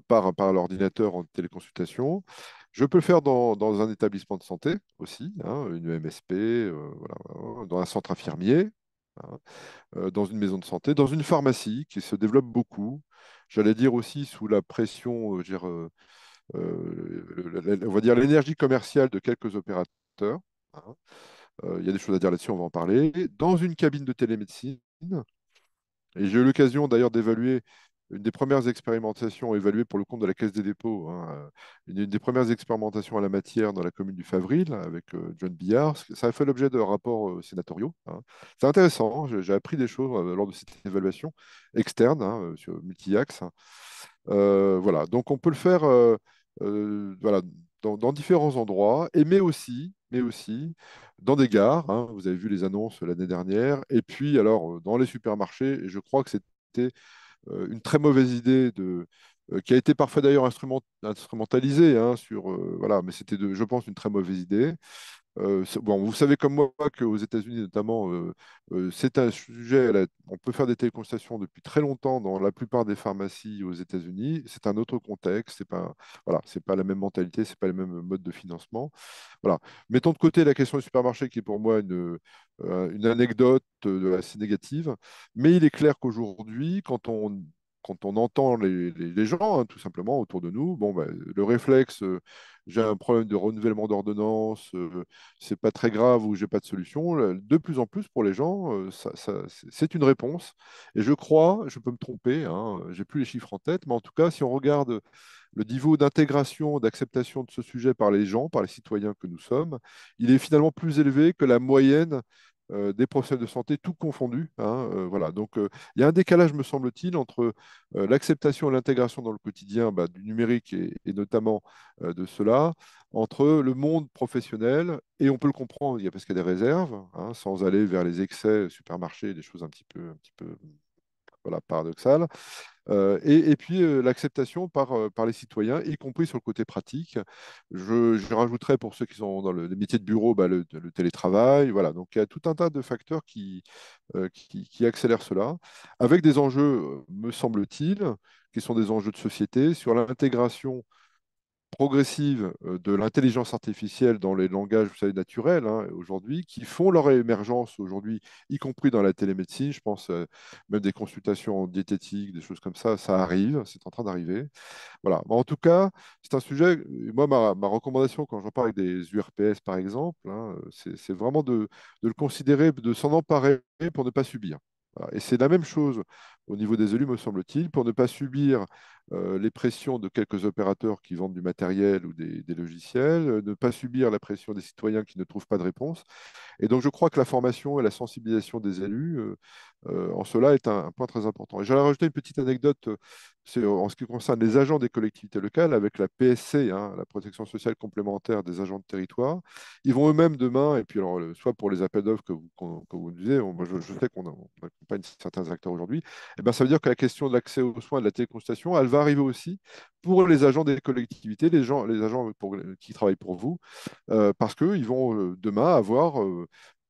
par l'ordinateur en téléconsultation. Je peux le faire dans un établissement de santé aussi, hein, une MSP, voilà, dans un centre infirmier, hein, dans une maison de santé, dans une pharmacie qui se développe beaucoup. J'allais dire aussi sous la pression, on va dire l'énergie commerciale de quelques opérateurs, hein. Il y a des choses à dire là-dessus, on va en parler. Dans une cabine de télémédecine, et j'ai eu l'occasion d'ailleurs d'évaluer une des premières expérimentations évaluées pour le compte de la Caisse des dépôts, hein, une des premières expérimentations à la matière dans la commune du Favril avec John Billard. Ça a fait l'objet de rapports sénatoriaux, hein. C'est intéressant, hein, j'ai appris des choses lors de cette évaluation externe, hein, sur multi-axe. Voilà, donc on peut le faire voilà, dans différents endroits, mais aussi dans des gares, hein. Vous avez vu les annonces l'année dernière. Et puis, alors, dans les supermarchés, et je crois que c'était une très mauvaise idée qui a été parfois d'ailleurs instrumentalisée, hein, voilà, mais c'était, je pense, une très mauvaise idée. Bon, vous savez comme moi qu'aux États-Unis notamment, c'est un sujet, on peut faire des téléconsultations depuis très longtemps dans la plupart des pharmacies aux États-Unis. C'est un autre contexte, voilà, c'est pas la même mentalité, c'est pas le même mode de financement. Voilà. Mettons de côté la question du supermarché qui est pour moi une anecdote assez négative, mais il est clair qu'aujourd'hui, quand on quand on entend les gens, hein, tout simplement, autour de nous, bon, ben, le réflexe, j'ai un problème de renouvellement d'ordonnance, c'est pas très grave ou j'ai pas de solution. De plus en plus, pour les gens, c'est une réponse. Et je crois, je peux me tromper, hein, j'ai plus les chiffres en tête, mais en tout cas, si on regarde le niveau d'intégration, d'acceptation de ce sujet par les gens, par les citoyens que nous sommes, il est finalement plus élevé que la moyenne des professionnels de santé, tout confondu, hein, voilà. Donc, il y a un décalage, me semble-t-il, entre l'acceptation et l'intégration dans le quotidien bah, du numérique et notamment de cela, entre le monde professionnel, et on peut le comprendre, parce qu'il y a des réserves, hein, sans aller vers les excès supermarchés, des choses un petit peu voilà, paradoxales. Et puis l'acceptation par les citoyens, y compris sur le côté pratique. Je rajouterais pour ceux qui sont dans les métiers de bureau, bah, le télétravail. Voilà. Donc il y a tout un tas de facteurs qui accélèrent cela, avec des enjeux, me semble-t-il, qui sont des enjeux de société sur l'intégration progressive de l'intelligence artificielle dans les langages, vous savez, naturels, hein, aujourd'hui, qui font leur émergence aujourd'hui, y compris dans la télémédecine. Je pense même des consultations en diététique, des choses comme ça arrive, c'est en train d'arriver. Voilà. Mais en tout cas, c'est un sujet, moi, ma recommandation quand j'en parle avec des URPS, par exemple, hein, c'est vraiment de le considérer, de s'en emparer pour ne pas subir. Voilà. Et c'est la même chose au niveau des élus, me semble-t-il, pour ne pas subir les pressions de quelques opérateurs qui vendent du matériel ou des logiciels, ne pas subir la pression des citoyens qui ne trouvent pas de réponse. Et donc, je crois que la formation et la sensibilisation des élus, en cela, est un point très important. Et j'allais rajouter une petite anecdote, c'est en ce qui concerne les agents des collectivités locales, avec la PSC, hein, la protection sociale complémentaire des agents de territoire. Ils vont eux-mêmes demain, et puis alors, soit pour les appels d'offres que vous disiez, moi, je sais qu'on accompagne certains acteurs aujourd'hui, et ben, ça veut dire que la question de l'accès aux soins et de la téléconsultation, elle va arriver aussi pour les agents des collectivités, les agents qui travaillent pour vous, parce qu'ils vont demain avoir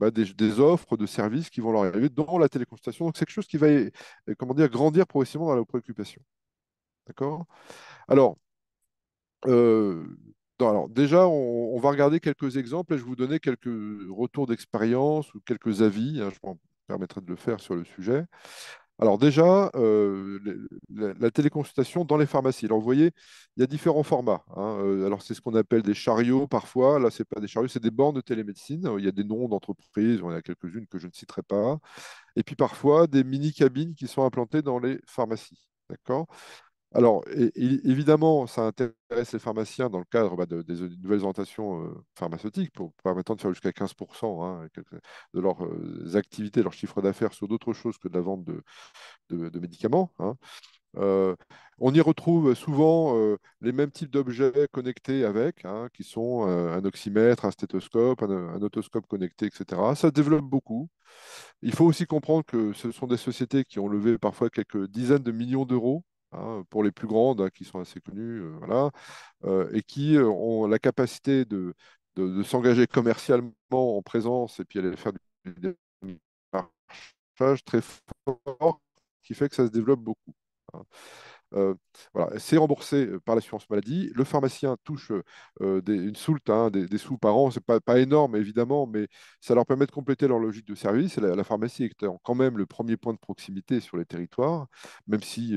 bah, des offres de services qui vont leur arriver dans la téléconsultation. Donc, c'est quelque chose qui va comment dire, grandir progressivement dans la préoccupation. D'accord? Alors, euh, alors, déjà, on va regarder quelques exemples et je vais vous donner quelques retours d'expérience ou quelques avis, hein, je me permettrai de le faire sur le sujet. Alors déjà, la téléconsultation dans les pharmacies. Alors vous voyez, il y a différents formats, hein. Alors c'est ce qu'on appelle des chariots parfois. Là, c'est pas des chariots, c'est des bornes de télémédecine. Il y a des noms d'entreprises, il y en a quelques-unes que je ne citerai pas. Et puis parfois des mini-cabines qui sont implantées dans les pharmacies. D'accord? Alors, évidemment, ça intéresse les pharmaciens dans le cadre bah, des nouvelles orientations pharmaceutiques pour permettant de faire jusqu'à 15% hein, de leurs activités, leur chiffre d'affaires sur d'autres choses que de la vente de médicaments, hein. Euh, on y retrouve souvent les mêmes types d'objets connectés avec, hein, qui sont un oxymètre, un stéthoscope, un otoscope connecté, etc. Ça se développe beaucoup. Il faut aussi comprendre que ce sont des sociétés qui ont levé parfois quelques dizaines de millions d'euros, hein, pour les plus grandes, hein, qui sont assez connues, voilà, et qui ont la capacité de s'engager commercialement en présence et puis aller faire du démarchage très fort, qui fait que ça se développe beaucoup, hein. Euh, voilà, c'est remboursé par l'assurance maladie. Le pharmacien touche une soulte, hein, des sous par an. C'est pas énorme, évidemment, mais ça leur permet de compléter leur logique de service. Et la pharmacie est quand même le premier point de proximité sur les territoires, même si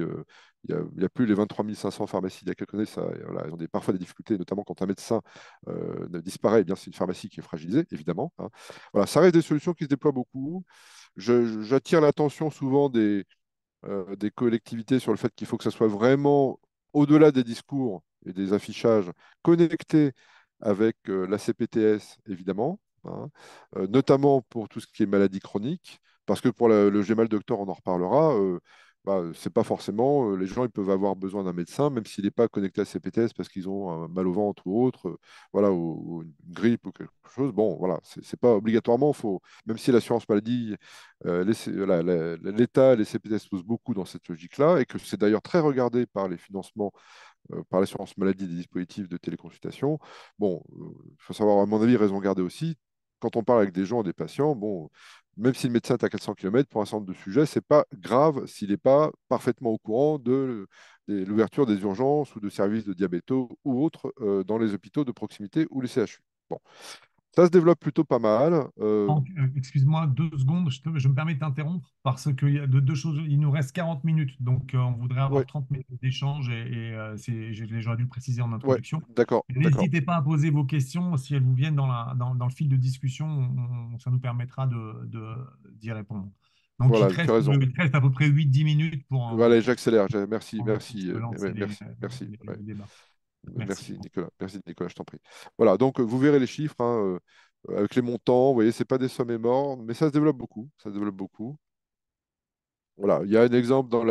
il y a plus les 23 500 pharmacies il y a quelques années. Ça, voilà, ils ont parfois des difficultés, notamment quand un médecin disparaît. Eh bien, c'est une pharmacie qui est fragilisée, évidemment, hein. Voilà, ça reste des solutions qui se déploient beaucoup. J'attire l'attention souvent des collectivités sur le fait qu'il faut que ça soit vraiment, au-delà des discours et des affichages, connecté avec la CPTS, évidemment, hein, notamment pour tout ce qui est maladie chronique, parce que pour le Gmal Doctor, on en reparlera, bah, c'est pas forcément, les gens ils peuvent avoir besoin d'un médecin, même s'il n'est pas connecté à CPTS parce qu'ils ont un mal au ventre ou autre, voilà, ou une grippe ou quelque chose. Bon, voilà, c'est pas obligatoirement, faut, même si l'assurance maladie l'État, les CPTS se posent beaucoup dans cette logique-là, et que c'est d'ailleurs très regardé par les financements, par l'assurance maladie des dispositifs de téléconsultation. Bon, il faut savoir, à mon avis, raison garder aussi. Quand on parle avec des gens, des patients, bon, même si le médecin est à 400 km pour un centre de sujet, c'est pas grave s'il n'est pas parfaitement au courant de l'ouverture des urgences ou de services de diabéto ou autres dans les hôpitaux de proximité ou les CHU. Bon. Ça se développe plutôt pas mal. Excuse-moi 2 secondes, je me permets de t'interrompre parce qu'il y a deux choses. Il nous reste 40 minutes, donc on voudrait avoir Ouais, 30 minutes d'échange j'aurais dû le préciser en ouais, introduction. d'accord, d'accord. N'hésitez pas à poser vos questions si elles vous viennent dans le fil de discussion, ça nous permettra d'y répondre. Donc Voilà, tu as raison. il te reste à peu près 8-10 minutes Voilà, j'accélère. Merci, pour merci, se lancer merci, merci. le Ouais. débat. Merci. Merci Nicolas. Merci Nicolas, je t'en prie. Voilà, donc vous verrez les chiffres hein, avec les montants. Vous voyez, c'est pas des sommes énormes, mais ça se développe beaucoup. Ça se développe beaucoup. Voilà, il y a un exemple dans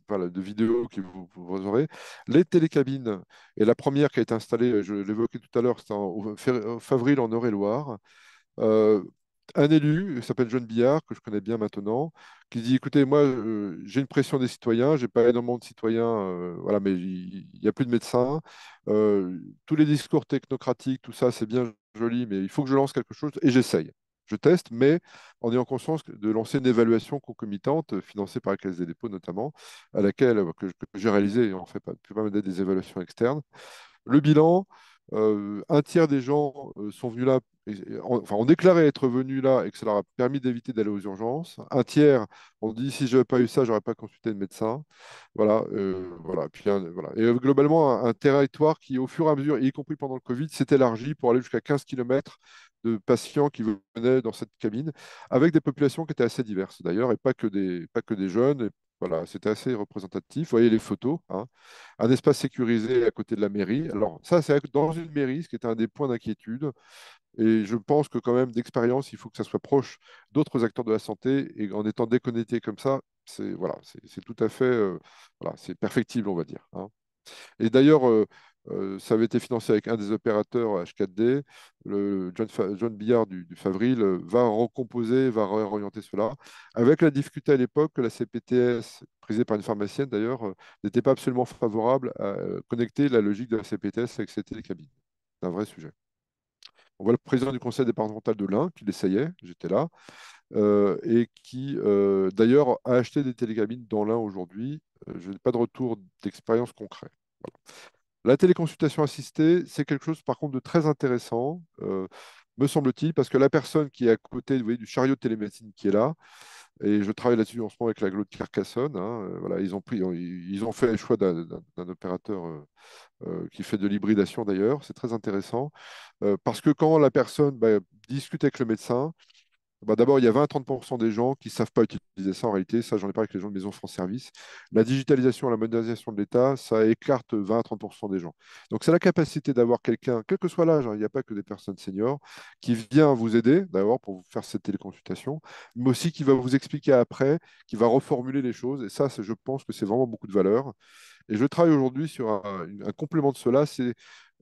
voilà, de vidéo que vous aurez. Les télécabines, et la première qui a été installée, je l'évoquais tout à l'heure, c'était au Favril en Eure-et-Loire. Euh, un élu, il s'appelle John Billard, que je connais bien maintenant, qui dit, écoutez, moi, j'ai une pression des citoyens, j'ai pas énormément de citoyens, voilà, mais il n'y a plus de médecins. Tous les discours technocratiques, tout ça, c'est bien joli, mais il faut que je lance quelque chose et j'essaye. Je teste, mais en ayant conscience de lancer une évaluation concomitante, financée par la Caisse des dépôts notamment, à laquelle que j'ai réalisé, et on fait pas, plus pas des évaluations externes. Le bilan, un tiers des gens sont venus là, enfin, ont déclaré être venus là et que ça leur a permis d'éviter d'aller aux urgences. Un tiers ont dit si je n'avais pas eu ça, je n'aurais pas consulté de médecin. Voilà, voilà. Puis, voilà. Et globalement, un territoire qui, au fur et à mesure, y compris pendant le Covid, s'est élargi pour aller jusqu'à 15 km de patients qui venaient dans cette cabine, avec des populations qui étaient assez diverses d'ailleurs, et pas que des jeunes. Et voilà, c'était assez représentatif. Vous voyez les photos, hein. Un espace sécurisé à côté de la mairie. Alors ça, c'est dans une mairie, ce qui était un des points d'inquiétude. Et je pense que quand même, d'expérience, il faut que ça soit proche d'autres acteurs de la santé. Et en étant déconnecté comme ça, c'est voilà, c'est tout à fait, voilà, c'est perfectible, on va dire, hein. Et d'ailleurs, ça avait été financé avec un des opérateurs H4D, John Billard du Favril, va recomposer, va réorienter cela, avec la difficulté à l'époque que la CPTS, prisée par une pharmacienne d'ailleurs, n'était pas absolument favorable à connecter la logique de la CPTS avec ses télécabines. C'est un vrai sujet. On voit le président du conseil départemental de l'Ain qui l'essayait, j'étais là, et qui d'ailleurs a acheté des télécabines dans l'Ain aujourd'hui. Je n'ai pas de retour d'expérience concret. La téléconsultation assistée, c'est quelque chose par contre de très intéressant, me semble-t-il, parce que la personne qui est à côté, vous voyez, du chariot de télémédecine qui est là, et je travaille là-dessus en ce moment avec la de Carcassonne, hein, voilà, ils ont fait le choix d'un opérateur qui fait de l'hybridation d'ailleurs, c'est très intéressant, parce que quand la personne discute avec le médecin, bah, d'abord, il y a 20-30% des gens qui ne savent pas utiliser ça en réalité. Ça, j'en ai parlé avec les gens de Maison France Service. La digitalisation, la modernisation de l'État, ça écarte 20-30% des gens. Donc, c'est la capacité d'avoir quelqu'un, quel que soit l'âge, hein, il n'y a pas que des personnes seniors, qui vient vous aider, d'abord, pour vous faire cette téléconsultation, mais aussi qui va vous expliquer après, qui va reformuler les choses. Et ça, je pense que c'est vraiment beaucoup de valeur. Et je travaille aujourd'hui sur un complément de cela, c'est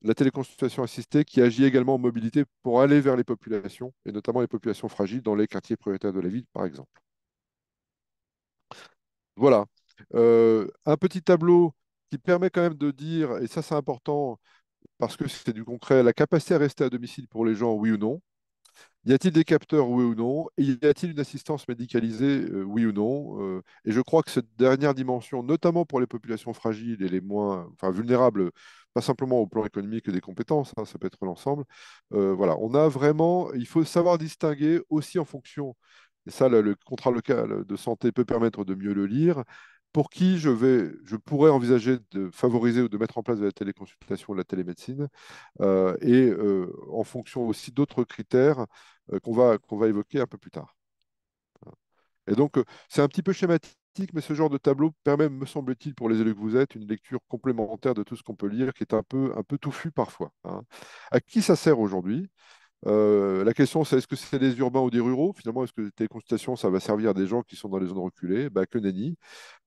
la téléconsultation assistée qui agit également en mobilité pour aller vers les populations, et notamment les populations fragiles dans les quartiers prioritaires de la ville, par exemple. Voilà. Un petit tableau qui permet quand même de dire, et ça c'est important parce que c'est du concret, la capacité à rester à domicile pour les gens, oui ou non. Y a-t-il des capteurs, oui ou non? Et y a-t-il une assistance médicalisée, oui ou non? Et je crois que cette dernière dimension, notamment pour les populations fragiles et les moins enfin, vulnérables, pas simplement au plan économique et des compétences, hein, ça peut être l'ensemble. Voilà, on a vraiment, il faut savoir distinguer aussi en fonction, et ça, le contrat local de santé peut permettre de mieux le lire. Pour qui je pourrais envisager de favoriser ou de mettre en place de la téléconsultation ou de la télémédecine et en fonction aussi d'autres critères qu'on va évoquer un peu plus tard. Et donc, c'est un petit peu schématique, mais ce genre de tableau permet, me semble-t-il, pour les élus que vous êtes, une lecture complémentaire de tout ce qu'on peut lire, qui est un peu touffu parfois, hein. À qui ça sert aujourd'hui? La question, c'est est-ce que c'est des urbains ou des ruraux? Finalement, est-ce que les téléconsultations, ça va servir à des gens qui sont dans les zones reculées? Bah, que nenni.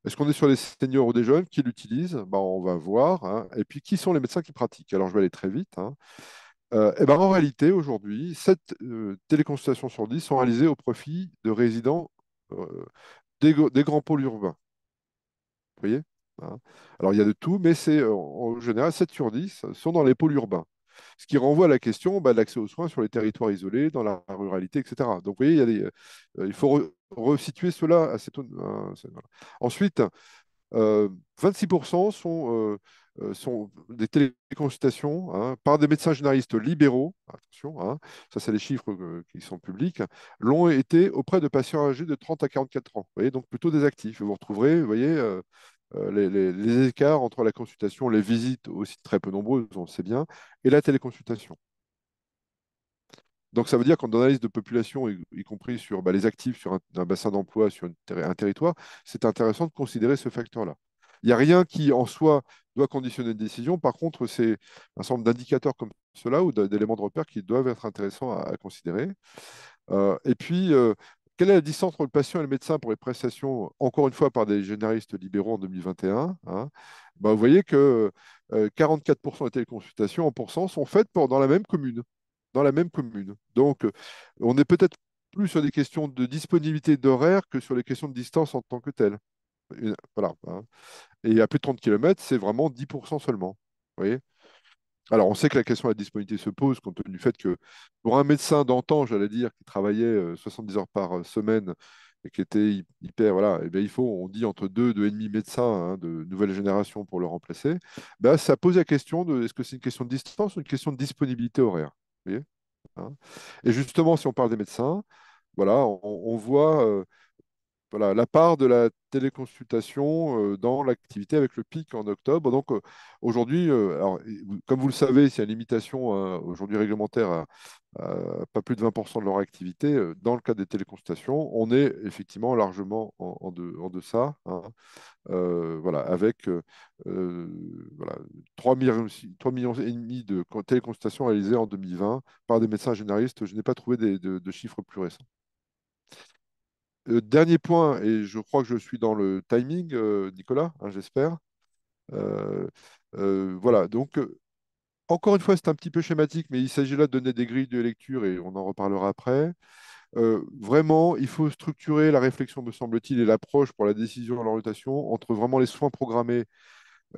Est-ce qu'on est sur les seniors ou des jeunes qui l'utilisent? Bah, on va voir, hein. Et puis, qui sont les médecins qui pratiquent? Alors, je vais aller très vite, hein. Eh ben, en réalité, aujourd'hui, 7 téléconsultations sur 10 sont réalisées au profit de résidents des grands pôles urbains. Vous voyez? Hein. Alors, il y a de tout, mais c'est en général 7 sur 10 sont dans les pôles urbains. Ce qui renvoie à la question de l'accès aux soins sur les territoires isolés, dans la ruralité, etc. Donc, vous voyez, il faut resituer cela à voilà. Ensuite, 26% sont des téléconsultations, hein, par des médecins généralistes libéraux, attention, hein, ça c'est les chiffres qui sont publics, l'ont été auprès de patients âgés de 30 à 44 ans. Vous voyez, donc plutôt des actifs. Vous retrouverez, vous voyez, les écarts entre la consultation, les visites aussi très peu nombreuses, on le sait bien, et la téléconsultation. Donc ça veut dire qu'en analyse de population, y compris sur les actifs, sur un bassin d'emploi, sur un territoire, c'est intéressant de considérer ce facteur-là. Il n'y a rien qui en soi doit conditionner une décision. Par contre, c'est un certain nombre d'indicateurs comme cela ou d'éléments de repère qui doivent être intéressants à considérer. Et puis, quelle est la distance entre le patient et le médecin pour les prestations, encore une fois, par des généralistes libéraux en 2021, hein? Vous voyez que 44% des téléconsultations en pourcent sont faites dans la même commune. Dans la même commune. Donc, on est peut-être plus sur des questions de disponibilité d'horaire que sur les questions de distance en tant que telles. Voilà, hein. Et à plus de 30 km, c'est vraiment 10% seulement. Vous voyez? Alors, on sait que la question de la disponibilité se pose compte tenu du fait que pour un médecin d'antan, j'allais dire, qui travaillait 70 heures par semaine et qui était hyper, voilà, eh bien, il faut, on dit, entre deux et demi médecins, hein, de nouvelle génération pour le remplacer. Ben, ça pose la question de est-ce que c'est une question de distance ou une question de disponibilité horaire? Vous voyez, hein. Et justement, si on parle des médecins, voilà, on voit voilà, la part de la téléconsultation dans l'activité avec le pic en octobre. Donc aujourd'hui, comme vous le savez, c'est une limitation aujourd'hui réglementaire à pas plus de 20% de leur activité. Dans le cas des téléconsultations, on est effectivement largement en deçà, hein. Voilà, avec voilà, 3 millions et demi de téléconsultations réalisées en 2020 par des médecins généralistes. Je n'ai pas trouvé de chiffres plus récents. Dernier point, et je crois que je suis dans le timing, Nicolas, hein, j'espère. Euh, voilà, donc encore une fois, c'est un petit peu schématique, mais il s'agit là de donner des grilles de lecture et on en reparlera après. Vraiment, il faut structurer la réflexion, me semble-t-il, et l'approche pour la décision et l'orientation entre vraiment les soins programmés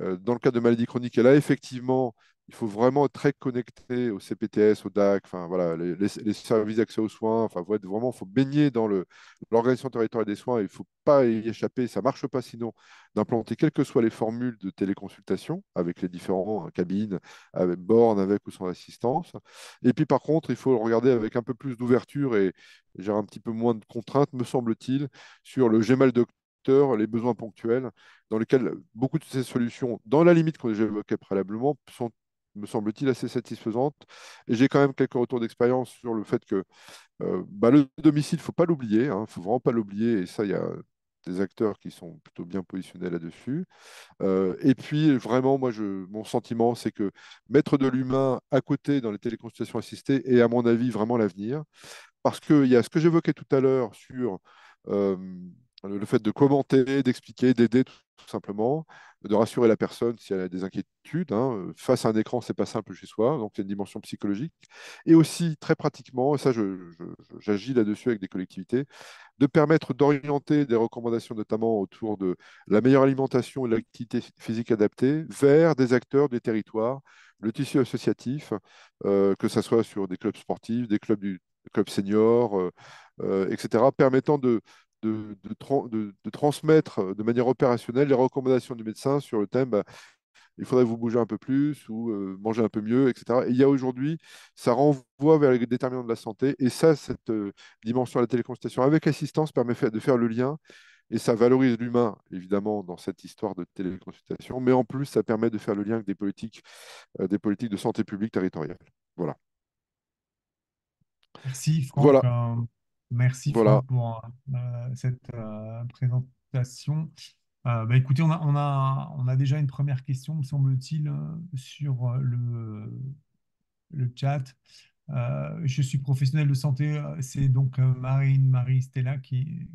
dans le cas de maladies chroniques. Et là, effectivement, il faut vraiment être très connecté au CPTS, au DAC, enfin voilà, les services d'accès aux soins. Enfin, il faut baigner dans l'organisation territoriale des soins. Il ne faut pas y échapper. Ça ne marche pas sinon d'implanter quelles que soient les formules de téléconsultation avec les différents cabines, avec bornes, avec ou sans assistance. Et puis par contre, il faut le regarder avec un peu plus d'ouverture et j'ai un petit peu moins de contraintes, me semble-t-il, sur le Gmal docteur, les besoins ponctuels dans lesquels beaucoup de ces solutions, dans la limite que j'évoquais préalablement, sont, me semble-t-il, assez satisfaisantes. Et j'ai quand même quelques retours d'expérience sur le fait que le domicile, il ne faut pas l'oublier, hein, faut vraiment pas l'oublier. Et ça, il y a des acteurs qui sont plutôt bien positionnés là-dessus. Et puis, vraiment, mon sentiment, c'est que mettre de l'humain à côté dans les téléconsultations assistées est, à mon avis, vraiment l'avenir. Parce qu'il y a ce que j'évoquais tout à l'heure sur euh, le fait de commenter, d'expliquer, d'aider tout simplement, de rassurer la personne si elle a des inquiétudes, hein. Face à un écran, c'est pas simple chez soi, donc il y a une dimension psychologique. Et aussi, très pratiquement, et ça, j'agis là-dessus avec des collectivités, de permettre d'orienter des recommandations, notamment autour de la meilleure alimentation et de l'activité physique adaptée, vers des acteurs des territoires, le tissu associatif, que ce soit sur des clubs sportifs, des clubs seniors, etc., permettant de transmettre de manière opérationnelle les recommandations du médecin sur le thème il faudrait vous bouger un peu plus ou manger un peu mieux, etc. Et il y a aujourd'hui, ça renvoie vers les déterminants de la santé. Et ça, cette dimension de la téléconsultation avec assistance permet de faire le lien. Et ça valorise l'humain, évidemment, dans cette histoire de téléconsultation. Mais en plus, ça permet de faire le lien avec des politiques de santé publique territoriale. Voilà. Merci Franck. Voilà. Merci Voilà. Franck pour cette présentation. Écoutez, on a déjà une première question, me semble-t-il, sur le chat. Je suis professionnel de santé, c'est donc Marie Stella qui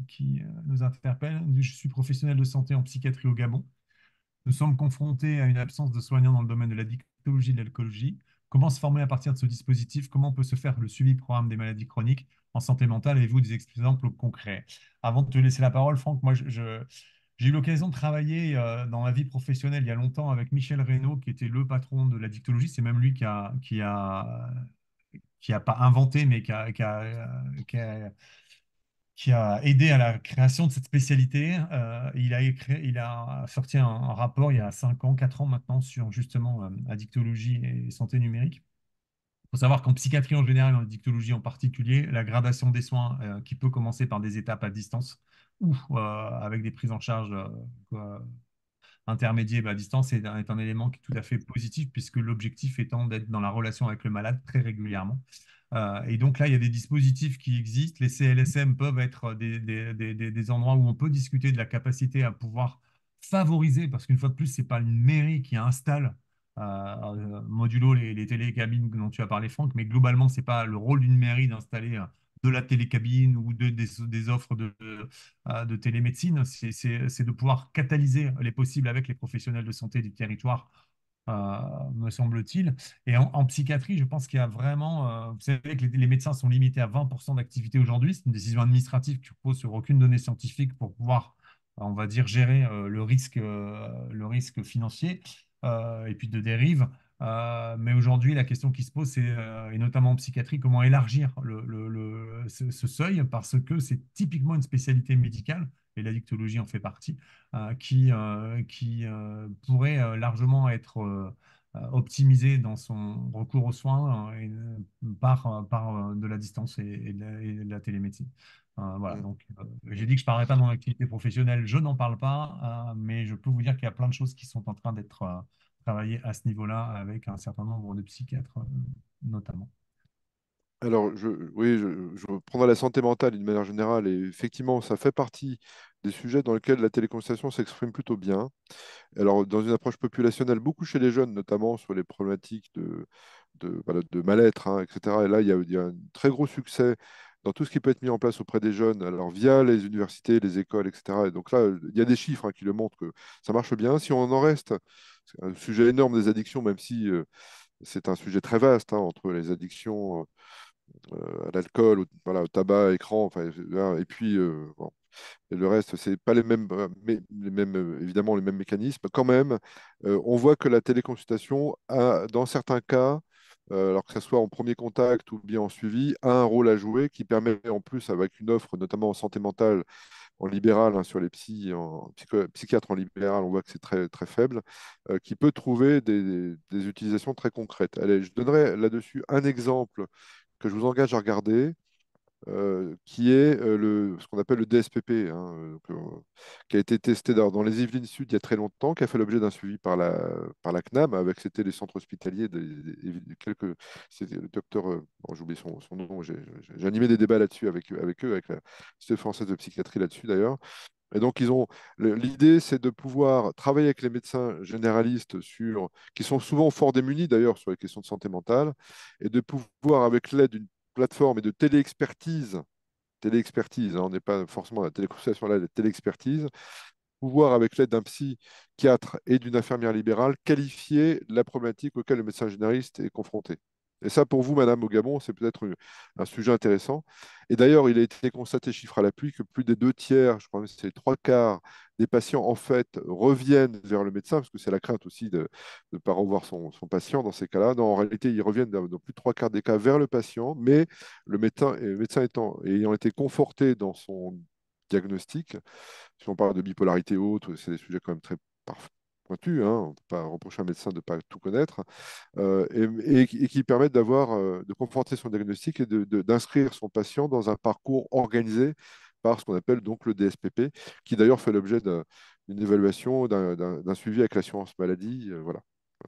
nous interpelle. Je suis professionnel de santé en psychiatrie au Gabon. Nous sommes confrontés à une absence de soignants dans le domaine de la dictologie et de l'alcoolologie. Comment se former à partir de ce dispositif? Comment peut se faire le suivi programme des maladies chroniques en santé mentale? Avez-vous des exemples concrets? Avant de te laisser la parole, Franck, j'ai eu l'occasion de travailler dans la vie professionnelle il y a longtemps avec Michel Reynaud, qui était le patron de la dictologie. C'est même lui qui a pas inventé, mais qui a qui a aidé à la création de cette spécialité. Il a sorti un rapport il y a 5 ans, 4 ans maintenant sur justement addictologie et santé numérique. Il faut savoir qu'en psychiatrie en général, en addictologie en particulier, la gradation des soins qui peut commencer par des étapes à distance ou avec des prises en charge intermédiaires à distance est un élément qui est tout à fait positif puisque l'objectif étant d'être dans la relation avec le malade très régulièrement. Et donc là, il y a des dispositifs qui existent. Les CLSM peuvent être des endroits où on peut discuter de la capacité à pouvoir favoriser, parce qu'une fois de plus, c'est pas une mairie qui installe modulo les télécabines dont tu as parlé, Franck, mais globalement, c'est pas le rôle d'une mairie d'installer de la télécabine ou des offres de télémédecine. C'est de pouvoir catalyser les possibles avec les professionnels de santé du territoire, me semble-t-il. Et en psychiatrie, je pense qu'il y a vraiment, vous savez que les médecins sont limités à 20% d'activité aujourd'hui. C'est une décision administrative qui repose sur aucune donnée scientifique pour pouvoir, on va dire, gérer le risque financier et puis de dérive. Mais aujourd'hui, la question qui se pose, c'est, et notamment en psychiatrie, comment élargir ce seuil, parce que c'est typiquement une spécialité médicale, et l'addictologie en fait partie, qui pourrait largement être optimisé dans son recours aux soins par de la distance et de la télémédecine. Voilà, Mm. donc j'ai dit que je ne parlerai pas de mon activité professionnelle, je n'en parle pas, mais je peux vous dire qu'il y a plein de choses qui sont en train d'être travaillées à ce niveau-là avec un certain nombre de psychiatres notamment. Alors, oui, je prendrai la santé mentale d'une manière générale, et effectivement, ça fait partie des sujets dans lesquels la téléconsultation s'exprime plutôt bien. Alors, dans une approche populationnelle, beaucoup chez les jeunes, notamment sur les problématiques voilà, de mal-être, hein, etc. Et là, il y a un très gros succès dans tout ce qui peut être mis en place auprès des jeunes, alors via les universités, les écoles, etc. Et donc là, il y a des chiffres qui le montrent que ça marche bien. Si on en reste, c'est un sujet énorme des addictions, même si c'est un sujet très vaste, hein, entre les addictions à l'alcool, voilà, au tabac, écran, enfin, et puis bon, et le reste, c'est pas les mêmes, évidemment les mêmes mécanismes. Quand même, on voit que la téléconsultation a, dans certains cas, alors que ce soit en premier contact ou bien en suivi, a un rôle à jouer qui permet en plus, avec une offre notamment en santé mentale, en libéral, hein, sur les psychiatres en libéral, on voit que c'est très, très faible, qui peut trouver des utilisations très concrètes. Allez, je donnerai là-dessus un exemple que je vous engage à regarder, qui est ce qu'on appelle le DSPP, hein, qui a été testé dans les Yvelines Sud il y a très longtemps, qui a fait l'objet d'un suivi par la CNAM, avec c'était les centres hospitaliers, c'était le docteur, bon, j'ai oublié son nom, j'ai animé des débats là-dessus avec eux, avec la Société française de psychiatrie là-dessus d'ailleurs. Et donc, l'idée, c'est de pouvoir travailler avec les médecins généralistes qui sont souvent fort démunis d'ailleurs sur les questions de santé mentale, et de pouvoir, avec l'aide d'une plateforme et de téléexpertise, hein, on n'est pas forcément à la téléconsultation là, la téléexpertise, pouvoir, avec l'aide d'un psychiatre et d'une infirmière libérale, qualifier la problématique auquel le médecin généraliste est confronté. Et ça, pour vous, Madame, au Gabon, c'est peut-être un sujet intéressant. Et d'ailleurs, il a été constaté, chiffre à l'appui, que plus des 2 tiers, je crois que c'est les 3 quarts des patients, en fait, reviennent vers le médecin, parce que c'est la crainte aussi de ne pas revoir son patient dans ces cas-là. Non, en réalité, ils reviennent dans plus de 3 quarts des cas vers le patient, mais le médecin ayant été conforté dans son diagnostic, si on parle de bipolarité haute, c'est des sujets quand même très pointus, hein, on ne peut pas reprocher à un médecin de ne pas tout connaître, et qui permettent de conforter son diagnostic et d'inscrire son patient dans un parcours organisé par ce qu'on appelle donc le DSPP, qui d'ailleurs fait l'objet d'une évaluation, d'un suivi avec l'assurance maladie. Voilà.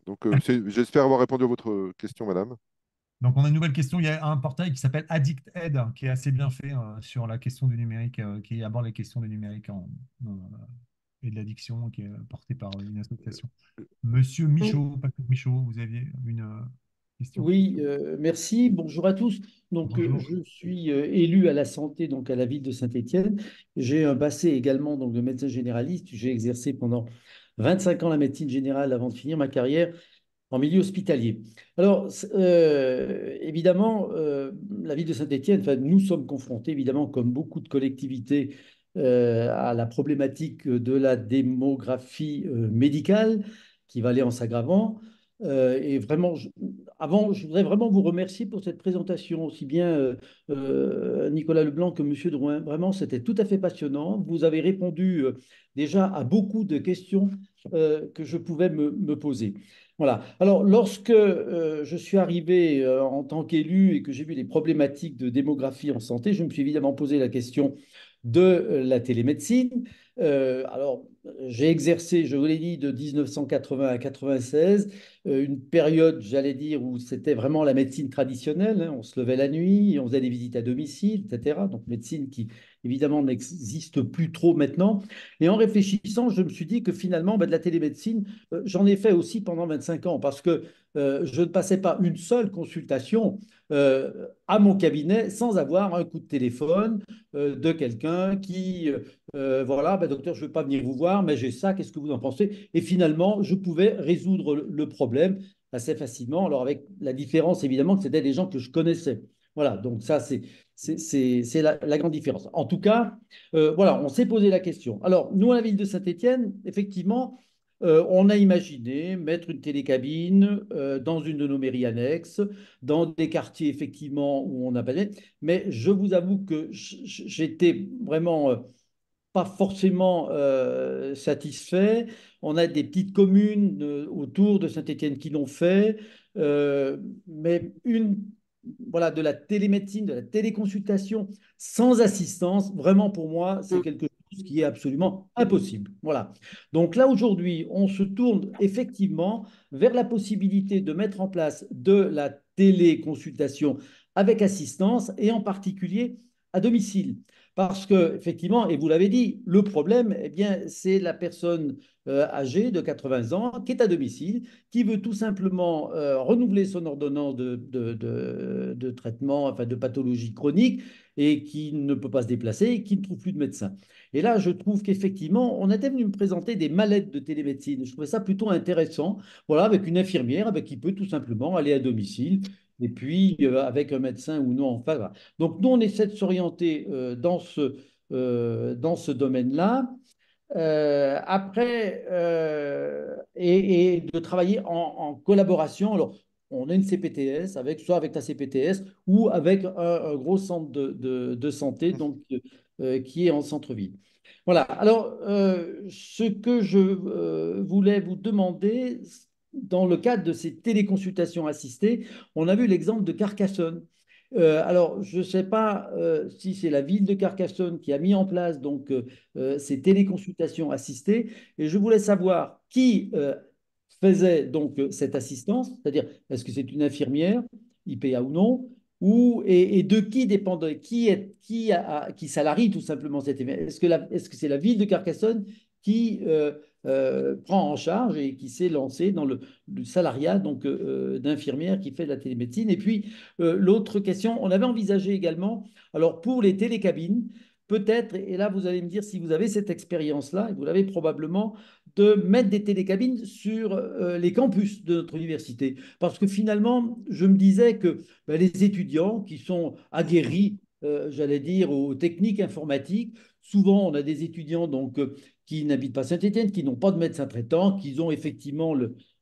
Donc, j'espère avoir répondu à votre question, madame. Donc, on a une nouvelle question. Il y a un portail qui s'appelle AddictAid, qui est assez bien fait sur la question du numérique, qui aborde les questions du numérique et de l'addiction, qui est porté par une association. Monsieur Michaud, Patrick Michaud, vous aviez une question? Oui, merci. Bonjour à tous. Donc, Bonjour. je suis élu à la santé, donc à la ville de Saint-Étienne. J'ai un passé également donc, de médecin généraliste. J'ai exercé pendant 25 ans la médecine générale avant de finir ma carrière en milieu hospitalier. Alors, évidemment, la ville de Saint-Étienne, enfin, nous sommes confrontés, évidemment, comme beaucoup de collectivités, à la problématique de la démographie médicale qui va aller en s'aggravant. Et vraiment, avant, je voudrais vraiment vous remercier pour cette présentation, aussi bien Nicolas Leblanc que Monsieur Drouin. Vraiment, c'était tout à fait passionnant. Vous avez répondu déjà à beaucoup de questions que je pouvais me poser. Voilà. Alors, lorsque je suis arrivé en tant qu'élu et que j'ai vu les problématiques de démographie en santé, je me suis évidemment posé la question de la télémédecine. Alors, j'ai exercé, je vous l'ai dit, de 1980 à 96, une période, j'allais dire, où c'était vraiment la médecine traditionnelle, hein. On se levait la nuit, on faisait des visites à domicile, etc. Donc, médecine qui, évidemment, n'existe plus trop maintenant. Et en réfléchissant, je me suis dit que finalement, ben, de la télémédecine, j'en ai fait aussi pendant 25 ans parce que je ne passais pas une seule consultation à mon cabinet sans avoir un coup de téléphone de quelqu'un qui, voilà, ben, docteur, je ne veux pas venir vous voir, mais j'ai ça, qu'est-ce que vous en pensez? Et finalement, je pouvais résoudre le problème assez facilement. Alors, avec la différence, évidemment, que c'était des gens que je connaissais. Voilà, donc ça, c'est la grande différence. En tout cas, voilà, on s'est posé la question. Alors, nous, à la ville de Saint-Étienne, effectivement, on a imaginé mettre une télécabine dans une de nos mairies annexes, dans des quartiers, effectivement, où on appelait. Mais je vous avoue que j'étais vraiment pas forcément satisfait. On a des petites communes autour de Saint-Étienne qui l'ont fait, mais voilà, de la télémédecine, de la téléconsultation sans assistance, vraiment pour moi, c'est quelque chose qui est absolument impossible. Voilà. Donc là, aujourd'hui, on se tourne effectivement vers la possibilité de mettre en place de la téléconsultation avec assistance et en particulier à domicile. Parce que, effectivement, et vous l'avez dit, le problème, eh bien, c'est la personne âgée de 80 ans qui est à domicile, qui veut tout simplement renouveler son ordonnance de traitement, enfin de pathologie chronique, et qui ne peut pas se déplacer et qui ne trouve plus de médecin. Et là, je trouve qu'effectivement, on était venu me présenter des mallettes de télémédecine. Je trouvais ça plutôt intéressant, voilà, avec une infirmière qui peut tout simplement aller à domicile. Et puis, avec un médecin ou non, enfin, voilà. Donc, nous, on essaie de s'orienter dans ce domaine-là. Après, et de travailler en collaboration. Alors, on a une CPTS, soit avec la CPTS ou avec un gros centre de santé donc, qui est en centre-ville. Voilà. Alors, ce que je voulais vous demander, dans le cadre de ces téléconsultations assistées, on a vu l'exemple de Carcassonne. Alors, je ne sais pas si c'est la ville de Carcassonne qui a mis en place donc, ces téléconsultations assistées, et je voulais savoir qui faisait donc cette assistance, c'est-à-dire est-ce que c'est une infirmière, IPA ou non, et de qui dépendait, qui salarie tout simplement cette infirmière. Est-ce que c'est la ville de Carcassonne qui prend en charge et qui s'est lancée dans le salariat donc d'infirmière qui fait de la télémédecine. Et puis l'autre question, on avait envisagé également, alors pour les télécabines, peut-être, et là vous allez me dire si vous avez cette expérience-là, et vous l'avez probablement, de mettre des télécabines sur les campus de notre université. Parce que finalement, je me disais que ben, les étudiants qui sont aguerris, j'allais dire, aux techniques informatiques, souvent on a des étudiants donc, qui n'habitent pas Saint-Étienne, qui n'ont pas de médecin traitant, qui ont effectivement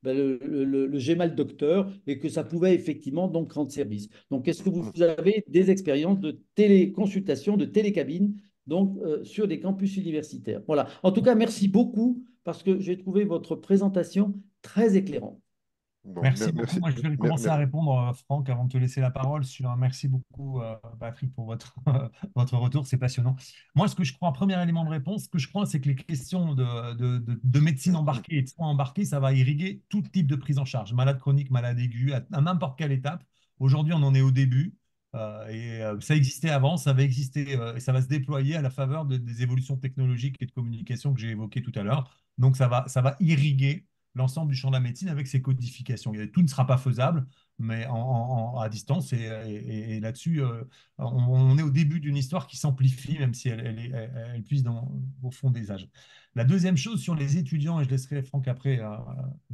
ben, le GMAL docteur et que ça pouvait effectivement donc rendre service. Donc, est-ce que vous avez des expériences de téléconsultation, de télécabine donc, sur des campus universitaires? Voilà. En tout cas, merci beaucoup parce que j'ai trouvé votre présentation très éclairante. Bon, Merci beaucoup. merci. Moi, je vais commencer à répondre, Franck, avant de te laisser la parole. Merci beaucoup, Patrick, pour votre, votre retour. C'est passionnant. Moi, ce que je crois, premier élément de réponse, ce que je crois, c'est que les questions de médecine embarquée et de soins embarqués, ça va irriguer tout type de prise en charge, malade chronique, malade aigu, à n'importe quelle étape. Aujourd'hui, on en est au début. Ça existait avant, ça va exister et ça va se déployer à la faveur des évolutions technologiques et de communication que j'ai évoquées tout à l'heure. Donc, ça va irriguer l'ensemble du champ de la médecine avec ses codifications. Tout ne sera pas faisable, mais à distance. Et là-dessus, on est au début d'une histoire qui s'amplifie, même si elle puise au fond des âges. La deuxième chose sur les étudiants, et je laisserai Franck après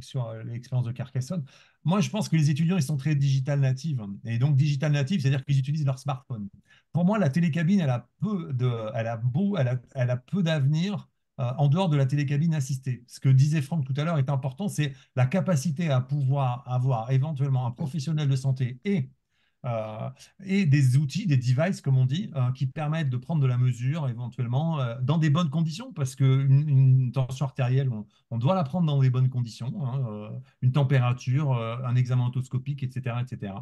sur l'expérience de Carcassonne, moi je pense que les étudiants, ils sont très digital natives. Et donc digital native, c'est-à-dire qu'ils utilisent leur smartphone. Pour moi, la télécabine, elle a peu d'avenir en dehors de la télécabine assistée. Ce que disait Franck tout à l'heure est important, c'est la capacité à pouvoir avoir éventuellement un professionnel de santé euh, et des outils, des devices, comme on dit, qui permettent de prendre de la mesure éventuellement dans des bonnes conditions, parce qu'une tension artérielle, on doit la prendre dans des bonnes conditions, hein, une température, un examen otoscopique, etc., etc.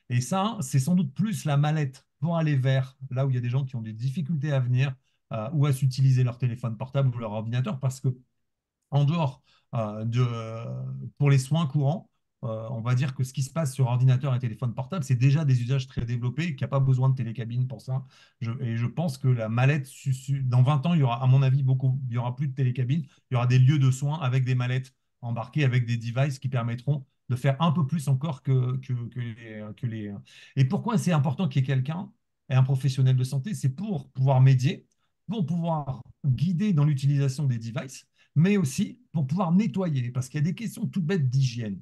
Et ça, c'est sans doute plus la mallette pour aller vers là où il y a des gens qui ont des difficultés à venir ou à s'utiliser leur téléphone portable ou leur ordinateur, parce que en dehors pour les soins courants, on va dire que ce qui se passe sur ordinateur et téléphone portable, c'est déjà des usages très développés, qu'il n'y a pas besoin de télécabine pour ça. Et je pense que la mallette, dans 20 ans, il y aura, à mon avis, il y aura plus de télécabine, il y aura des lieux de soins avec des mallettes embarquées, avec des devices qui permettront de faire un peu plus encore que les. Et pourquoi c'est important qu'il y ait quelqu'un et un professionnel de santé? C'est pour pouvoir médier, pour pouvoir guider dans l'utilisation des devices, mais aussi pour pouvoir nettoyer, parce qu'il y a des questions toutes bêtes d'hygiène.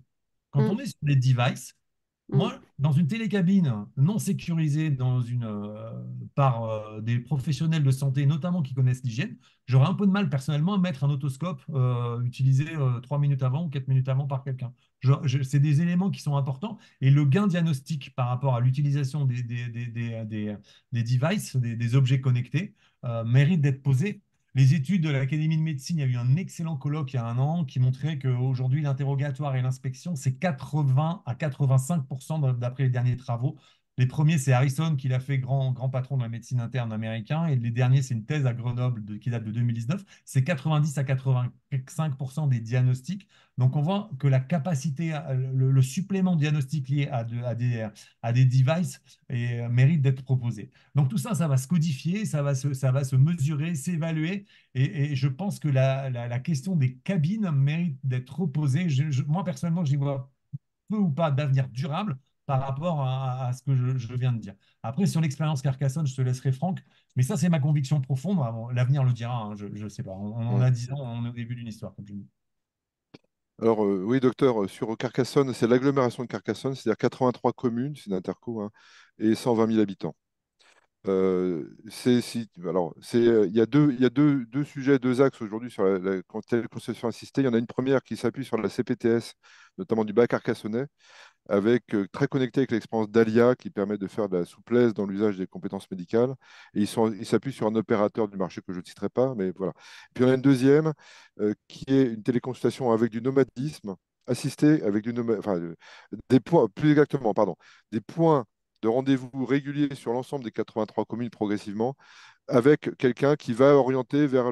Quand on Mm, est sur des devices, mm, moi, dans une télécabine non sécurisée par des professionnels de santé, notamment qui connaissent l'hygiène, j'aurais un peu de mal personnellement à mettre un otoscope utilisé 3 minutes avant ou 4 minutes avant par quelqu'un. C'est des éléments qui sont importants et le gain diagnostique par rapport à l'utilisation des devices, des objets connectés, mérite d'être posé. Les études de l'Académie de médecine, il y a eu un excellent colloque il y a un an qui montrait qu'aujourd'hui, l'interrogatoire et l'inspection, c'est 80 à 85% d'après les derniers travaux. Les premiers, c'est Harrison qui l'a fait grand patron de la médecine interne américain. Et les derniers, c'est une thèse à Grenoble qui date de 2019. C'est 90 à 85% des diagnostics. Donc, on voit que la capacité, le supplément diagnostic lié à des devices mérite d'être proposé. Donc tout ça, ça va se codifier, ça va se mesurer, s'évaluer. Et je pense que la question des cabines mérite d'être reposée. Moi, personnellement, j'y vois peu ou pas d'avenir durable par rapport à ce que je viens de dire. Après, sur l'expérience Carcassonne, je te laisserai Franck, mais ça, c'est ma conviction profonde. Ah, bon, l'avenir le dira, hein, je ne sais pas. On en Mm. a 10 ans, on est au début d'une histoire, comme je dis. Alors, oui, docteur, sur Carcassonne, c'est l'agglomération de Carcassonne, c'est-à-dire 83 communes, c'est une interco, hein, et 120 000 habitants. Il y a deux sujets, deux axes aujourd'hui sur la conception assistée. Il y en a une première qui s'appuie sur la CPTS, notamment du bas carcassonnais, avec très connecté avec l'expérience d'Alia qui permet de faire de la souplesse dans l'usage des compétences médicales. Et ils s'appuient sur un opérateur du marché que je ne citerai pas, mais voilà. Puis il y en a une deuxième qui est une téléconsultation avec du nomadisme assisté avec des points, plus exactement, pardon, des points de rendez-vous réguliers sur l'ensemble des 83 communes progressivement, avec quelqu'un qui va orienter vers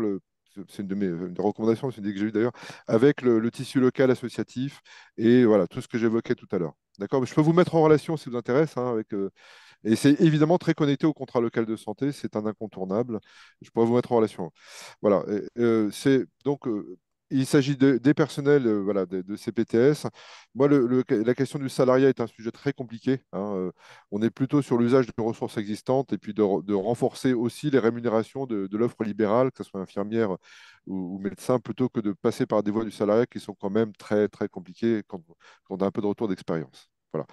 c'est une de mes recommandations, c'est une idée que j'ai eue d'ailleurs, avec le tissu local associatif et voilà, tout ce que j'évoquais tout à l'heure. D'accord? Mais je peux vous mettre en relation si vous intéresse, hein, et c'est évidemment très connecté au contrat local de santé, c'est un incontournable. Je pourrais vous mettre en relation. Voilà. Il s'agit des personnels voilà, de CPTS. Moi, la question du salariat est un sujet très compliqué, hein. On est plutôt sur l'usage de ressources existantes et puis de renforcer aussi les rémunérations de l'offre libérale, que ce soit infirmière ou médecin, plutôt que de passer par des voies du salariat qui sont quand même très, très compliquées quand on a un peu de retour d'expérience. Voilà.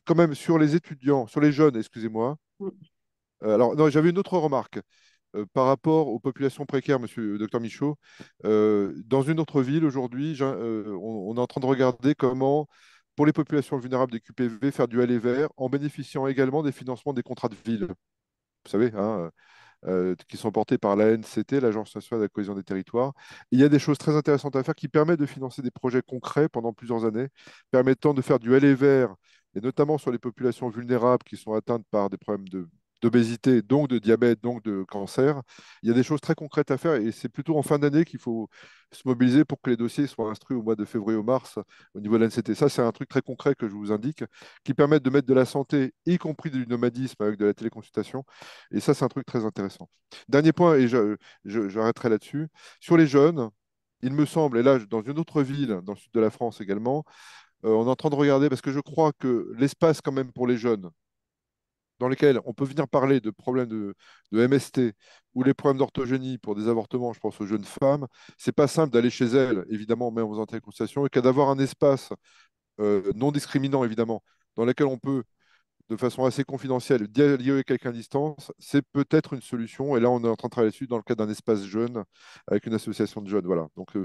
Quand même, sur les étudiants, sur les jeunes, excusez-moi. Alors, non, j'avais une autre remarque par rapport aux populations précaires, monsieur le docteur Michaud. Dans une autre ville, aujourd'hui, on est en train de regarder comment, pour les populations vulnérables des QPV, faire du aller vers en bénéficiant également des financements des contrats de ville. Vous savez, hein, qui sont portés par l'ANCT, l'Agence nationale de la cohésion des territoires. Il y a des choses très intéressantes à faire qui permettent de financer des projets concrets pendant plusieurs années, permettant de faire du aller vers, et notamment sur les populations vulnérables qui sont atteintes par des problèmes d'obésité, donc de diabète, donc de cancer. Il y a des choses très concrètes à faire et c'est plutôt en fin d'année qu'il faut se mobiliser pour que les dossiers soient instruits au mois de février ou mars au niveau de l'ANCT. Ça, c'est un truc très concret que je vous indique, qui permet de mettre de la santé, y compris du nomadisme avec de la téléconsultation, et ça, c'est un truc très intéressant. Dernier point, et j'arrêterai là-dessus. Sur les jeunes, il me semble, et là, dans une autre ville, dans le sud de la France également, on est en train de regarder, parce que je crois que l'espace quand même pour les jeunes, dans lesquels on peut venir parler de problèmes de MST ou les problèmes d'orthogénie pour des avortements, je pense aux jeunes femmes, c'est pas simple d'aller chez elles, évidemment, même en faisant téléconsultation, et qu'à d'avoir un espace non discriminant, évidemment, dans lequel on peut de façon assez confidentielle, dialoguer avec quelqu'un à distance, c'est peut-être une solution. Et là, on est en train de travailler dessus dans le cadre d'un espace jeune avec une association de jeunes. Voilà. Donc,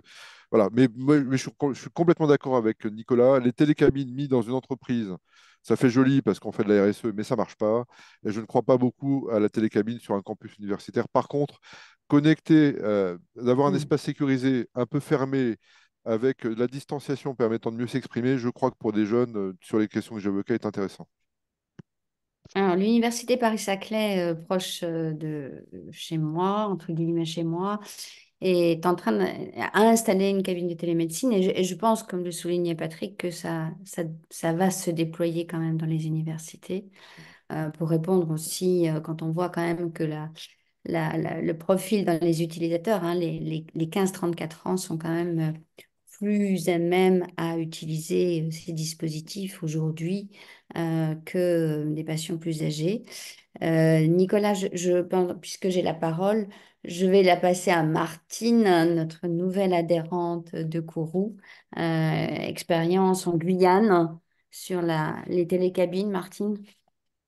voilà. Mais je suis complètement d'accord avec Nicolas. Les télécabines mises dans une entreprise, ça fait joli parce qu'on fait de la RSE, mais ça marche pas. Et je ne crois pas beaucoup à la télécabine sur un campus universitaire. Par contre, connecter, d'avoir un Mm. espace sécurisé, un peu fermé, avec la distanciation permettant de mieux s'exprimer, je crois que pour des jeunes, sur les questions que j'évoquais, est intéressant. Alors, l'université Paris-Saclay, proche de chez moi, entre guillemets chez moi, est en train a installé une cabine de télémédecine et je pense, comme le soulignait Patrick, que ça va se déployer quand même dans les universités pour répondre aussi, quand on voit quand même que le profil dans les utilisateurs, hein, les 15-34 ans sont quand même plus à même à utiliser ces dispositifs aujourd'hui que des patients plus âgés. Nicolas, je pense, puisque j'ai la parole, je vais la passer à Martine, notre nouvelle adhérente de Kourou, expérience en Guyane sur les télécabines, Martine.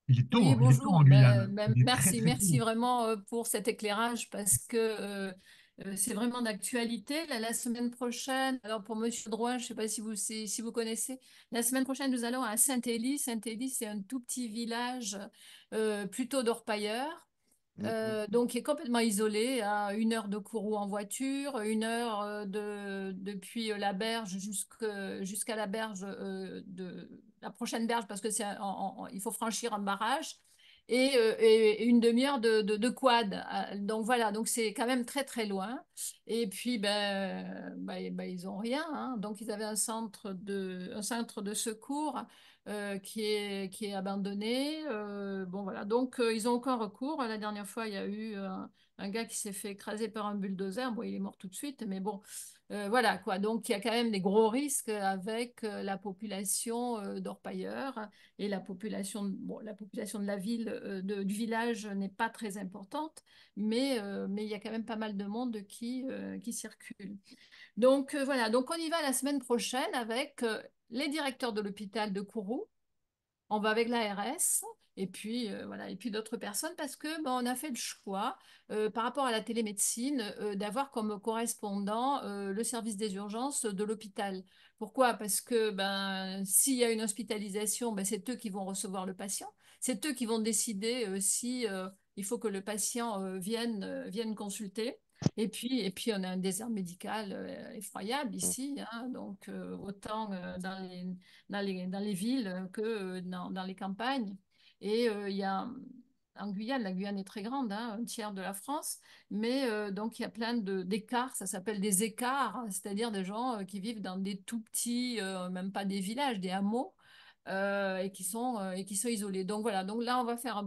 Oui, Il est tôt en bonjour. Guyane. Il est très Merci, très merci tôt. vraiment pour cet éclairage parce que c'est vraiment d'actualité. La semaine prochaine, alors pour Monsieur Drouin, je ne sais pas si vous connaissez, la semaine prochaine, nous allons à Saint-Élie. Saint-Élie, c'est un tout petit village plutôt d'orpailleurs. Mhm. Donc, qui est complètement isolé, à 1 heure de Kourou en voiture, 1 heure depuis la berge jusqu'à la berge de la prochaine berge, parce que il faut franchir un barrage, et 1 demi-heure de quad. Donc voilà, donc c'est quand même très très loin. Et puis ils ont rien, hein. Donc ils avaient un centre de secours qui est abandonné. Bon, voilà. Donc, ils ont aucun recours. La dernière fois, il y a eu un gars qui s'est fait écraser par un bulldozer. Bon, il est mort tout de suite, mais bon, voilà quoi. Donc, il y a quand même des gros risques avec la population d'orpailleurs et la population de la ville, du village n'est pas très importante, mais il y a quand même pas mal de monde qui circule. Donc voilà, donc on y va la semaine prochaine avec les directeurs de l'hôpital de Kourou. On va avec l'ARS et puis voilà, et puis d'autres personnes parce que on a fait le choix par rapport à la télémédecine d'avoir comme correspondant le service des urgences de l'hôpital. Pourquoi? Parce que s'il y a une hospitalisation, c'est eux qui vont recevoir le patient, c'est eux qui vont décider si il faut que le patient vienne consulter. Et puis, on a un désert médical effroyable ici, hein, donc autant dans les villes que dans les campagnes. Et il y a en Guyane, la Guyane est très grande, hein, un tiers de la France, mais donc il y a plein d'écarts, ça s'appelle des écarts, c'est-à-dire des gens qui vivent dans des tout petits, même pas des villages, des hameaux, et qui sont isolés. Donc voilà, donc là on va faire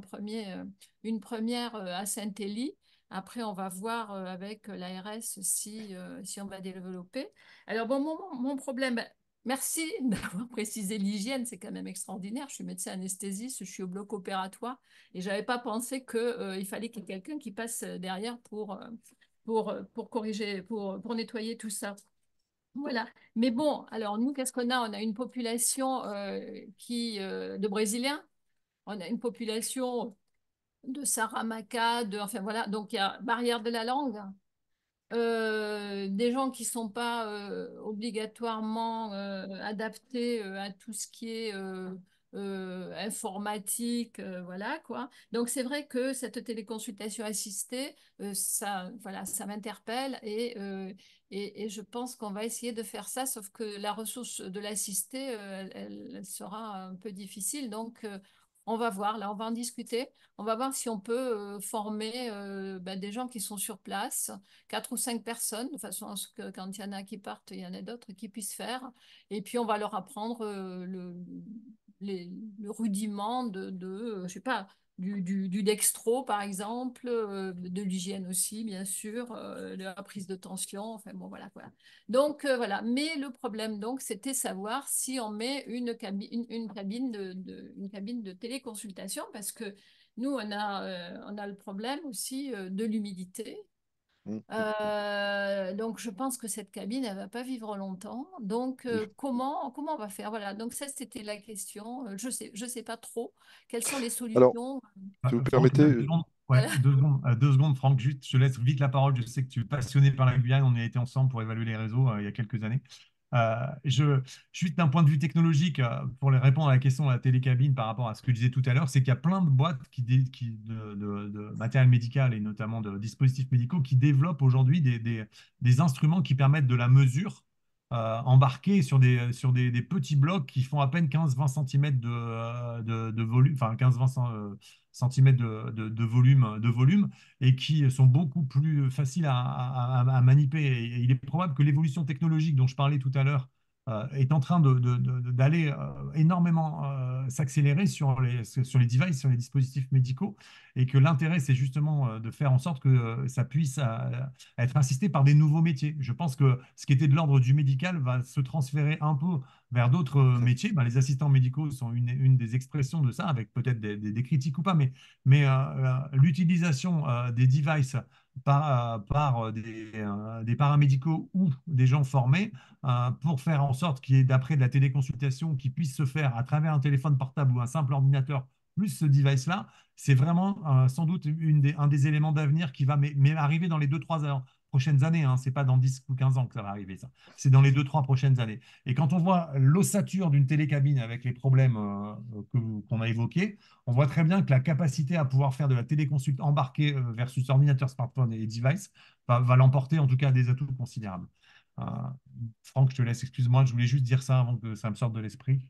une première à Saint-Élie. Après, on va voir avec l'ARS si on va développer. Alors bon, mon problème, merci d'avoir précisé l'hygiène, c'est quand même extraordinaire. Je suis médecin anesthésiste, je suis au bloc opératoire et je n'avais pas pensé qu'il fallait qu'il y ait quelqu'un qui passe derrière pour corriger, pour nettoyer tout ça. Voilà. Mais bon, alors nous, qu'est-ce qu'on a? On a une population de Brésiliens, on a une population de Saramacca, enfin voilà, donc il y a barrière de la langue. Des gens qui ne sont pas obligatoirement adaptés à tout ce qui est informatique, voilà quoi. Donc c'est vrai que cette téléconsultation assistée, ça, voilà, ça m'interpelle et je pense qu'on va essayer de faire ça, sauf que la ressource de l'assisté, elle sera un peu difficile. Donc on va voir, là, on va en discuter. On va voir si on peut former des gens qui sont sur place, 4 ou 5 personnes, de façon à ce que quand il y en a qui partent, il y en a d'autres qui puissent faire. Et puis, on va leur apprendre le rudiment je sais pas, du dextro, par exemple, de l'hygiène aussi, bien sûr, de la prise de tension. Enfin, bon, voilà, voilà. Donc, voilà. Mais le problème, donc, c'était savoir si on met une cabine une cabine de téléconsultation, parce que nous, on a le problème aussi de l'humidité. Mm. Donc, je pense que cette cabine, elle va pas vivre longtemps. Donc, comment on va faire? Voilà. Donc, ça, c'était la question. Je sais pas trop quelles sont les Alors, solutions. si vous Franck, permettez, 2 secondes. Ouais, Voilà. 2 secondes, 2 secondes, Franck, juste, je te laisse vite la parole. Je sais que tu es passionné par la Guyane. On a été ensemble pour évaluer les réseaux il y a quelques années. Juste d'un point de vue technologique, pour répondre à la question de la télécabine par rapport à ce que je disais tout à l'heure, c'est qu'il y a plein de boîtes de matériel médical et notamment de dispositifs médicaux qui développent aujourd'hui des instruments qui permettent de la mesure embarqués sur des petits blocs qui font à peine 15-20 cm de volume, enfin 15-20 cm de volume et qui sont beaucoup plus faciles à manipuler. Et il est probable que l'évolution technologique dont je parlais tout à l'heure est en train d'aller énormément s'accélérer sur les devices, sur les dispositifs médicaux, et que l'intérêt, c'est justement de faire en sorte que ça puisse être assisté par des nouveaux métiers. Je pense que ce qui était de l'ordre du médical va se transférer un peu vers d'autres métiers. Ben, les assistants médicaux sont une des expressions de ça, avec peut-être des critiques ou pas, mais l'utilisation des devices par des paramédicaux ou des gens formés pour faire en sorte qu'il y ait, d'après de la téléconsultation, qui puisse se faire à travers un téléphone portable ou un simple ordinateur, plus ce device-là, c'est vraiment sans doute un des éléments d'avenir qui va mais arriver dans les 2-3 prochaines années. Hein. Ce n'est pas dans 10 ou 15 ans que ça va arriver, ça. C'est dans les 2-3 prochaines années. Et quand on voit l'ossature d'une télécabine avec les problèmes qu'on a évoqués, on voit très bien que la capacité à pouvoir faire de la téléconsulte embarquée versus ordinateur, smartphone et device va l'emporter, en tout cas, à des atouts considérables. Euh, Franck, je te laisse, excuse-moi, je voulais juste dire ça avant que ça me sorte de l'esprit.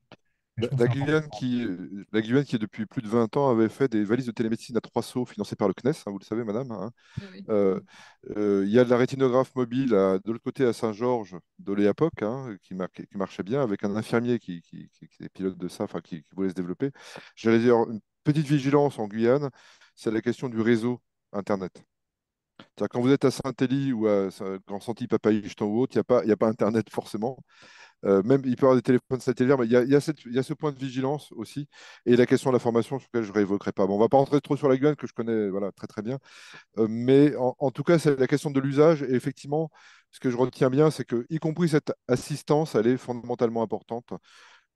Mais je La, trouve que la c'est Guyane important. qui, la Guyane qui, depuis plus de 20 ans, avait fait des valises de télémédecine à 3 sauts financées par le CNES, hein, vous le savez, madame. Hein. Oui, oui. Euh, il y a de la rétinographe mobile de l'autre côté à Saint-Georges de l'EAPOC, hein, qui marchait bien, avec un infirmier qui est pilote de ça, enfin, qui voulait se développer. J'allais dire une petite vigilance en Guyane, c'est la question du réseau Internet. C'est-à-dire, quand vous êtes à Saint-Élie ou à Grand Santi, Papaïstan ou autre, il y a pas Internet forcément. Même, il peut y avoir des téléphones satellites, mais il y a ce point de vigilance aussi. Et la question de la formation, sur laquelle je ne réévoquerai pas. Bon, on ne va pas rentrer trop sur la Guyane, que je connais voilà, très très bien. Mais en tout cas, c'est la question de l'usage. Et effectivement, ce que je retiens bien, c'est que, y compris cette assistance, elle est fondamentalement importante.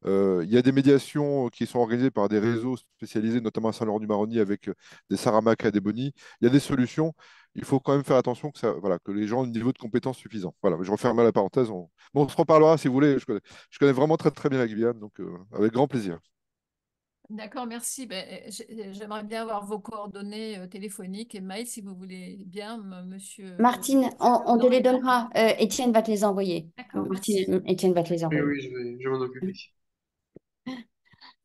Il y a des médiations qui sont organisées par des réseaux spécialisés, notamment à Saint-Laurent-du-Maroni, avec des Saramacca, des Boni. Il y a des solutions. Il faut quand même faire attention voilà, que les gens aient un niveau de compétence suffisant. Voilà, je referme la parenthèse. Bon, on se reparlera si vous voulez. Je connais vraiment très très bien la Guyane, donc avec grand plaisir. D'accord, merci. J'aimerais bien avoir vos coordonnées téléphoniques et mail si vous voulez bien, monsieur Martine, on te les Norman. donnera. Étienne va te les envoyer. D'accord, merci. Martine, Étienne va te les Oui, envoyer. oui, je vais m'en occuper.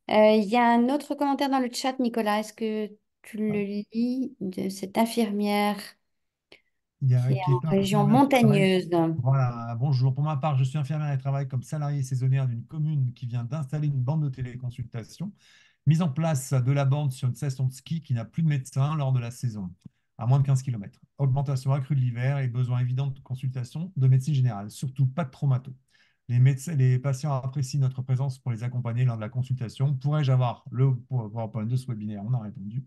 Il y a un autre commentaire dans le chat, Nicolas. Est-ce que tu le lis de cette infirmière qui est Qui en est région infirmière qui travaille. montagneuse? Voilà, bonjour. Pour ma part, je suis infirmière et travaille comme salarié saisonnière d'une commune qui vient d'installer une bande de téléconsultation. Mise en place de la bande sur une station de ski qui n'a plus de médecin lors de la saison, à moins de 15 km. Augmentation accrue de l'hiver et besoin évident de consultation de médecine générale, surtout pas de traumato. Les patients apprécient notre présence pour les accompagner lors de la consultation. Pourrais-je avoir le PowerPoint de ce webinaire? On a répondu.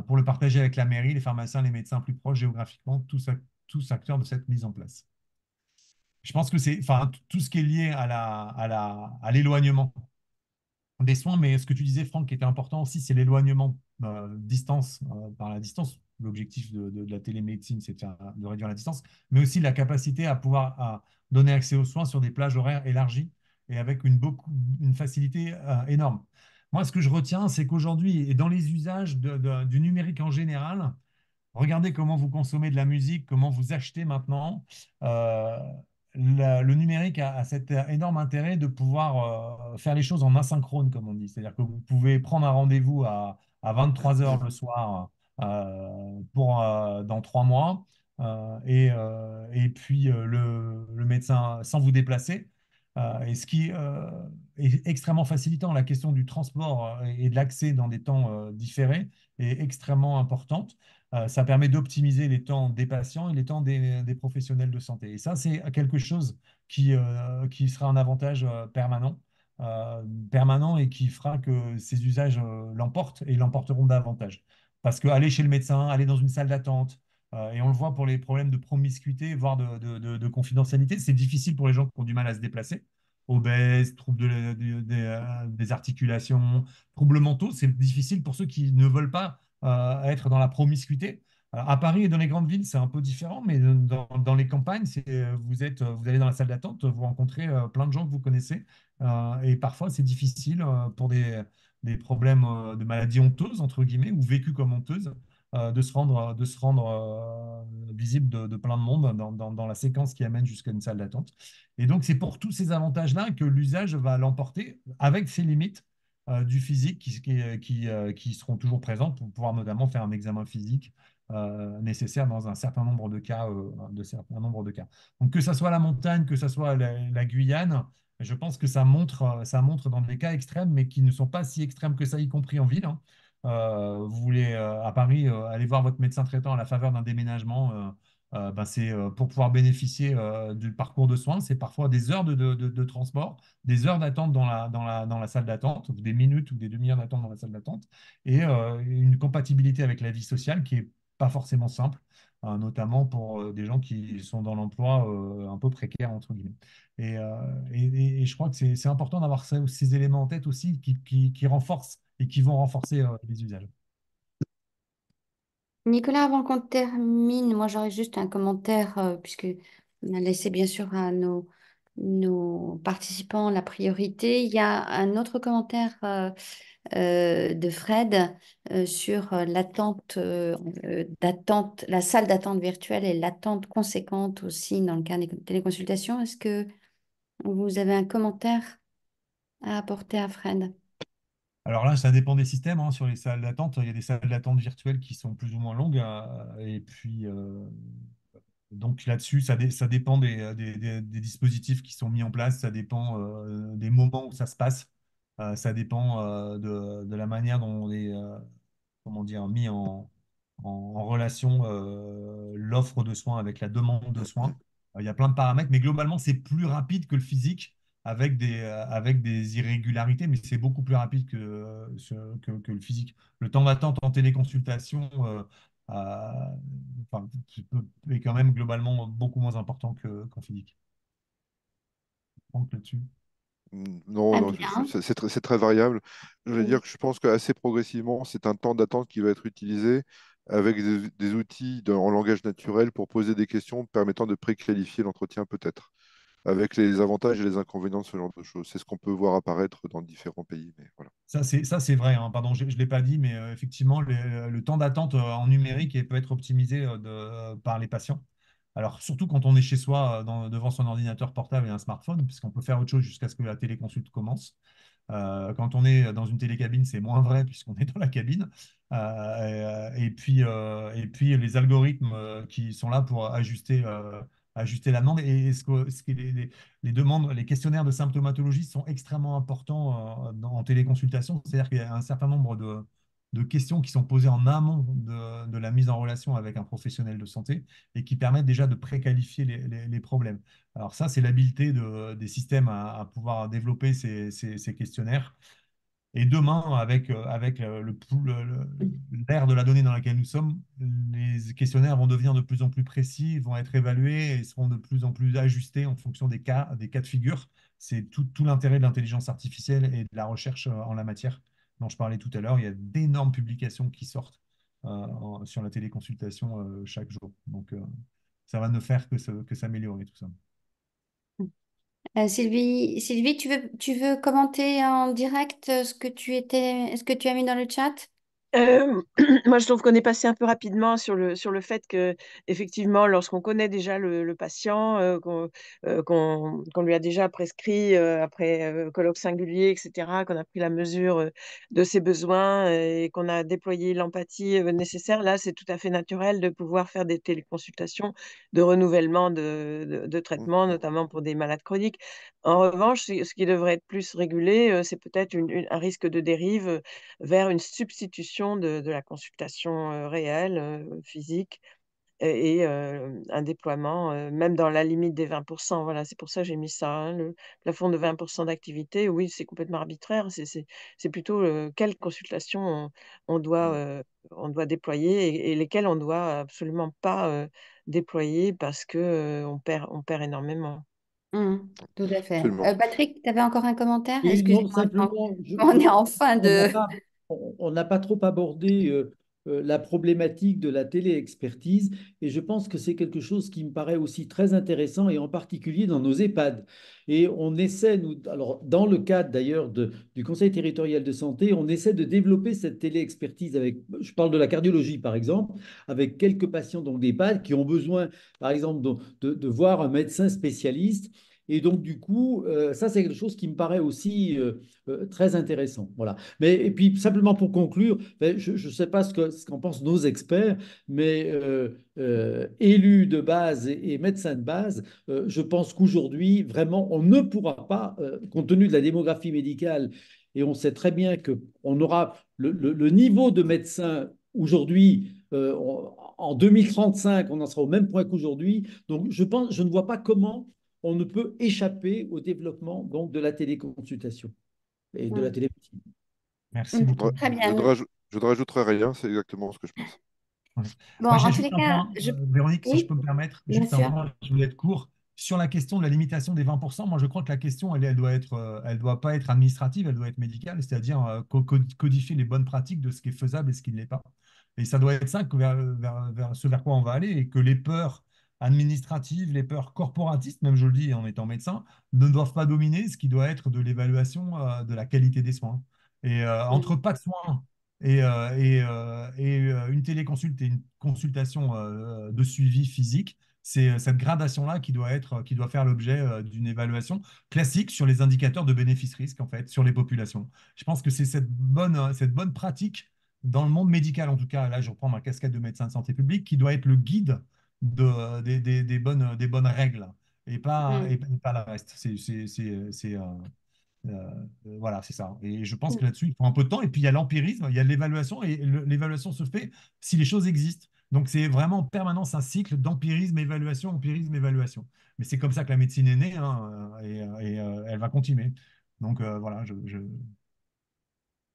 Pour le partager avec la mairie, les pharmaciens, les médecins plus proches géographiquement, tous acteurs de cette mise en place. Je pense que c'est enfin, tout ce qui est lié à l'éloignement des soins, mais ce que tu disais, Franck, qui était important aussi, c'est l'éloignement distance par la distance. L'objectif de la télémédecine, c'est de réduire la distance, mais aussi la capacité à pouvoir donner accès aux soins sur des plages horaires élargies et avec une facilité énorme. Moi, ce que je retiens, c'est qu'aujourd'hui, et dans les usages du numérique en général, regardez comment vous consommez de la musique, comment vous achetez maintenant. Euh, le numérique a cet énorme intérêt de pouvoir faire les choses en asynchrone, comme on dit. C'est-à-dire que vous pouvez prendre un rendez-vous à 23 heures le soir dans 3 mois et puis le médecin sans vous déplacer. Et ce qui est extrêmement facilitant, la question du transport et de l'accès dans des temps différés est extrêmement importante. Ça permet d'optimiser les temps des patients et les temps des professionnels de santé. Et ça, c'est quelque chose qui sera un avantage permanent et qui fera que ces usages l'emportent et l'emporteront davantage. Parce que aller chez le médecin, aller dans une salle d'attente, Et on le voit pour les problèmes de promiscuité, voire de confidentialité. C'est difficile pour les gens qui ont du mal à se déplacer. Obèses, troubles des articulations, troubles mentaux. C'est difficile pour ceux qui ne veulent pas être dans la promiscuité. À Paris et dans les grandes villes, c'est un peu différent, mais dans les campagnes, vous allez dans la salle d'attente, vous rencontrez plein de gens que vous connaissez. Et parfois, c'est difficile pour des problèmes de maladies honteuses, entre guillemets, ou vécues comme honteuses, de se rendre visible de plein de monde dans la séquence qui amène jusqu'à une salle d'attente. Et donc, c'est pour tous ces avantages-là que l'usage va l'emporter avec ses limites du physique qui seront toujours présentes pour pouvoir notamment faire un examen physique nécessaire dans un certain nombre de cas, certain nombre de cas. Donc, que ce soit la montagne, que ce soit la Guyane, je pense que ça montre dans des cas extrêmes, mais qui ne sont pas si extrêmes que ça, y compris en ville, hein. Vous voulez à Paris aller voir votre médecin traitant à la faveur d'un déménagement, ben c'est pour pouvoir bénéficier du parcours de soins, c'est parfois des heures de transport, des heures d'attente dans la salle d'attente, des minutes ou des demi-heures d'attente dans la salle d'attente, et une compatibilité avec la vie sociale qui est pas forcément simple, notamment pour des gens qui sont dans l'emploi un peu précaire, entre guillemets. Et je crois que c'est important d'avoir ces éléments en tête aussi qui renforcent et qui vont renforcer les usages. Nicolas, avant qu'on termine, moi j'aurais juste un commentaire, puisque on a laissé bien sûr à nos participants la priorité. Il y a un autre commentaire de Fred sur l'attente, la salle d'attente virtuelle et l'attente conséquente aussi dans le cas des téléconsultations. Est-ce que vous avez un commentaire à apporter à Fred? Alors là, ça dépend des systèmes, hein. Sur les salles d'attente, il y a des salles d'attente virtuelles qui sont plus ou moins longues. Et puis, donc là-dessus, ça dépend des dispositifs qui sont mis en place, ça dépend des moments où ça se passe, ça dépend de la manière dont on est, comment dire, mis en relation l'offre de soins avec la demande de soins. Il y a plein de paramètres, mais globalement, c'est plus rapide que le physique avec des irrégularités, mais c'est beaucoup plus rapide que le physique. Le temps d'attente en téléconsultation enfin, est quand même globalement beaucoup moins important qu'en physique. Donc là-dessus. Non, Très non, bien. c'est très variable. Je veux dire Oui. que je pense qu'assez progressivement, c'est un temps d'attente qui va être utilisé avec des outils en langage naturel pour poser des questions permettant de préqualifier l'entretien peut-être, avec les avantages et les inconvénients de ce genre de choses. C'est ce qu'on peut voir apparaître dans différents pays, mais voilà. Ça, c'est vrai, hein. Pardon, je ne l'ai pas dit, mais effectivement, le temps d'attente en numérique peut être optimisé par les patients. Alors, surtout quand on est chez soi, devant son ordinateur portable et un smartphone, puisqu'on peut faire autre chose jusqu'à ce que la téléconsulte commence. Quand on est dans une télécabine, c'est moins vrai puisqu'on est dans la cabine. Et puis, les algorithmes qui sont là pour ajuster la demande. Et les demandes, les questionnaires de symptomatologie sont extrêmement importants en téléconsultation. C'est-à-dire qu'il y a un certain nombre de questions qui sont posées en amont de la mise en relation avec un professionnel de santé et qui permettent déjà de préqualifier les problèmes. Alors ça, c'est l'habileté des systèmes à pouvoir développer ces questionnaires. Et demain, avec l'ère de la donnée dans laquelle nous sommes, les questionnaires vont devenir de plus en plus précis, vont être évalués et seront de plus en plus ajustés en fonction des cas de figure. C'est tout l'intérêt de l'intelligence artificielle et de la recherche en la matière dont je parlais tout à l'heure. Il y a d'énormes publications qui sortent sur la téléconsultation chaque jour. Donc, ça va ne faire que s'améliorer tout ça. Sylvie, tu veux commenter en direct ce que tu as mis dans le chat? Euh, Moi, je trouve qu'on est passé un peu rapidement sur le fait que, effectivement, lorsqu'on connaît déjà le patient, qu'on lui a déjà prescrit après colloque singulier, etc., qu'on a pris la mesure de ses besoins et qu'on a déployé l'empathie nécessaire, là, c'est tout à fait naturel de pouvoir faire des téléconsultations de renouvellement de traitement, notamment pour des malades chroniques. En revanche, ce qui devrait être plus régulé, c'est peut-être un risque de dérive vers une substitution de la consultation réelle, physique. un déploiement, même dans la limite des 20%. Voilà, c'est pour ça que j'ai mis ça, hein, le plafond de 20% d'activité. Oui, c'est complètement arbitraire. C'est plutôt quelles consultations on doit déployer et lesquelles on doit absolument pas déployer parce que on perd énormément. Tout à fait. Absolument. Patrick, tu avais encore un commentaire? Oui, non, Excusez-moi, simplement, on est en fin on n'a de... pas, on n'a pas trop abordé la problématique de la télé-expertise et je pense que c'est quelque chose qui me paraît aussi très intéressant et en particulier dans nos EHPAD. Et on essaie, nous, alors dans le cadre d'ailleurs du Conseil territorial de santé, on essaie de développer cette télé-expertise avec, je parle de la cardiologie par exemple, avec quelques patients donc d'EHPAD qui ont besoin par exemple de voir un médecin spécialiste. Et donc, du coup, ça, c'est quelque chose qui me paraît aussi très intéressant. Voilà. Mais, et puis, simplement pour conclure, ben, je ne sais pas ce qu'en pensent nos experts, mais élus de base et médecins de base, je pense qu'aujourd'hui, vraiment, on ne pourra pas, compte tenu de la démographie médicale, et on sait très bien qu'on aura le niveau de médecins aujourd'hui. En 2035, on en sera au même point qu'aujourd'hui. Donc, je ne vois pas comment on ne peut échapper au développement donc, de la téléconsultation et de la Mm. télémédecine. Merci beaucoup. Très bien. Je ne rajouterai rien, c'est exactement ce que je pense. Ouais. Bon, Moi, en j'ai tous juste les un cas, point, Véronique, si je Oui, peux me permettre, bien juste un sûr. point, je voulais être court. Sur la question de la limitation des 20%, moi, je crois que la question, elle doit être, elle doit pas être administrative, elle doit être médicale, c'est-à-dire codifier les bonnes pratiques de ce qui est faisable et ce qui ne l'est pas. Et ça doit être ça vers ce vers quoi on va aller et que les peurs administratives, les peurs corporatistes, même je le dis en étant médecin, ne doivent pas dominer ce qui doit être de l'évaluation de la qualité des soins. Et entre Mm. pas de soins une téléconsulte et une consultation de suivi physique, c'est cette gradation-là qui doit faire l'objet d'une évaluation classique sur les indicateurs de bénéfice-risque, en fait, sur les populations. Je pense que c'est cette bonne pratique dans le monde médical, en tout cas, là, je reprends ma casquette de médecin de santé publique, qui doit être le guide des bonnes règles et Mm. pas le reste. Voilà, c'est ça. Et je pense que là-dessus, il faut un peu de temps. Et puis, il y a l'empirisme, il y a l'évaluation, et l'évaluation se fait si les choses existent. Donc, c'est vraiment en permanence un cycle d'empirisme, évaluation, empirisme, évaluation. Mais c'est comme ça que la médecine est née, hein, elle va continuer. Donc, voilà,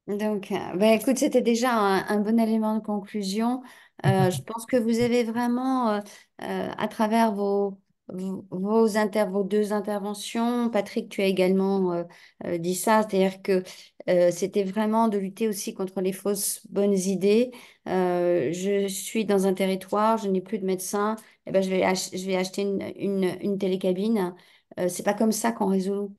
Donc, bah, écoute, c'était déjà un bon élément de conclusion. Je pense que vous avez vraiment, à travers vos deux interventions, Patrick, tu as également dit ça, c'est-à-dire que c'était vraiment de lutter aussi contre les fausses bonnes idées. Je suis dans un territoire, je n'ai plus de médecin, eh ben, je vais acheter une télécabine. C'est pas comme ça qu'on résout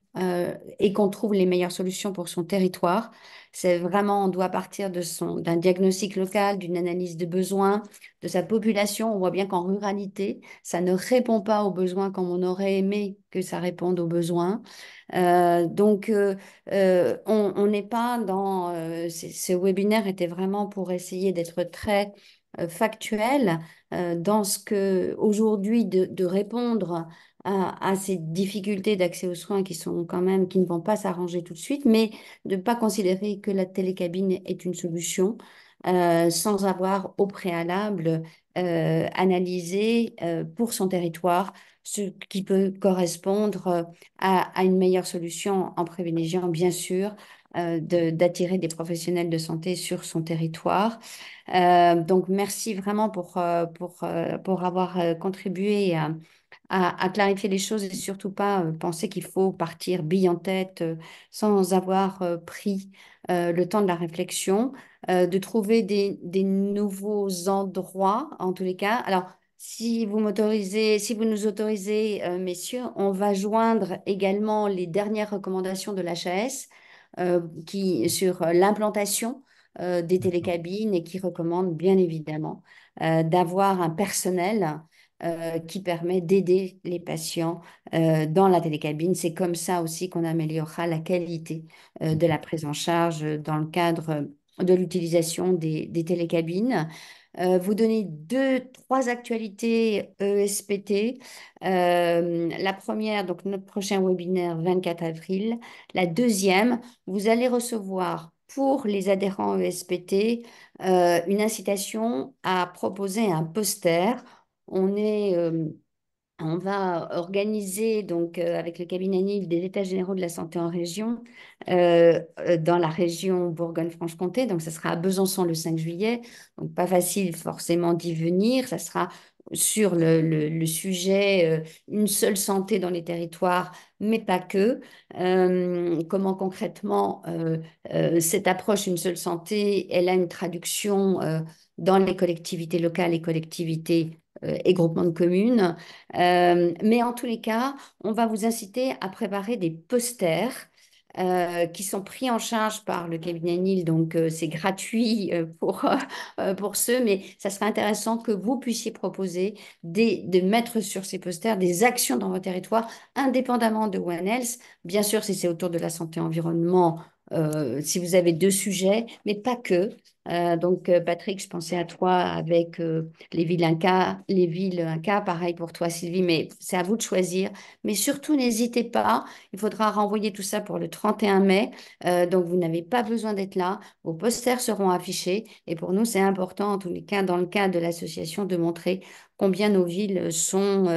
et qu'on trouve les meilleures solutions pour son territoire. C'est vraiment, on doit partir d'un diagnostic local, d'une analyse de besoins, de sa population. On voit bien qu'en ruralité, ça ne répond pas aux besoins comme on aurait aimé que ça réponde aux besoins. On n'est pas dans... ce webinaire était vraiment pour essayer d'être très factuel dans ce que aujourd'hui de répondre à ces difficultés d'accès aux soins qui sont quand même qui ne vont pas s'arranger tout de suite, mais de ne pas considérer que la télécabine est une solution sans avoir au préalable analysé pour son territoire ce qui peut correspondre à une meilleure solution en privilégiant bien sûr d'attirer des professionnels de santé sur son territoire. Donc merci vraiment pour avoir contribué à clarifier les choses et surtout pas penser qu'il faut partir bille en tête sans avoir pris le temps de la réflexion, de trouver des nouveaux endroits en tous les cas. Alors, si vous nous autorisez, messieurs, on va joindre également les dernières recommandations de l'HAS sur l'implantation des télécabines et qui recommande bien évidemment d'avoir un personnel qui permet d'aider les patients dans la télécabine. C'est comme ça aussi qu'on améliorera la qualité de la prise en charge dans le cadre de l'utilisation des télécabines. Vous donnez trois actualités ESPT. La première, donc notre prochain webinaire 24 avril. La deuxième, vous allez recevoir pour les adhérents ESPT une incitation à proposer un poster on est, on va organiser donc avec le cabinet NIL des états généraux de la santé en région, dans la région Bourgogne-Franche-Comté. Donc, ça sera à Besançon le 5 juillet. Donc, pas facile forcément d'y venir. Ça sera sur le sujet une seule santé dans les territoires, mais pas que. Comment concrètement cette approche une seule santé, elle a une traduction dans les collectivités locales et collectivités et groupements de communes. Mais en tous les cas, on va vous inciter à préparer des posters qui sont pris en charge par le cabinet NIL, donc c'est gratuit pour ceux, mais ça serait intéressant que vous puissiez proposer de mettre sur ces posters des actions dans votre territoire, indépendamment de One Health. Bien sûr, si c'est autour de la santé environnement, si vous avez deux sujets, mais pas que. Donc, Patrick, je pensais à toi avec les villes Inca, les villes Inca, pareil pour toi, Sylvie, mais c'est à vous de choisir. Mais surtout, n'hésitez pas, il faudra renvoyer tout ça pour le 31 mai, donc vous n'avez pas besoin d'être là, vos posters seront affichés, et pour nous, c'est important, en tous les cas, dans le cadre de l'association, de montrer combien nos villes sont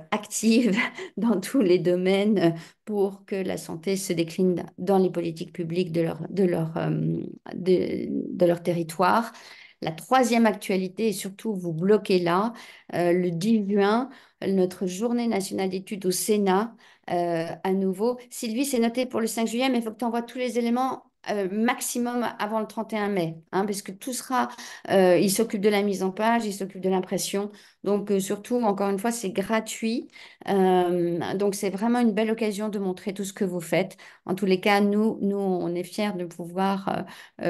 actives dans tous les domaines pour que la santé se décline dans les politiques publiques de leur territoire. La troisième actualité, et surtout vous bloquez là, le 10 juin, notre journée nationale d'études au Sénat, à nouveau. Sylvie, c'est noté pour le 5 juillet, mais il faut que tu envoies tous les éléments maximum avant le 31 mai, hein, parce que tout sera, il s'occupe de la mise en page, il s'occupe de l'impression. Donc, surtout, encore une fois, c'est gratuit. Donc, c'est vraiment une belle occasion de montrer tout ce que vous faites. En tous les cas, nous on est fiers de pouvoir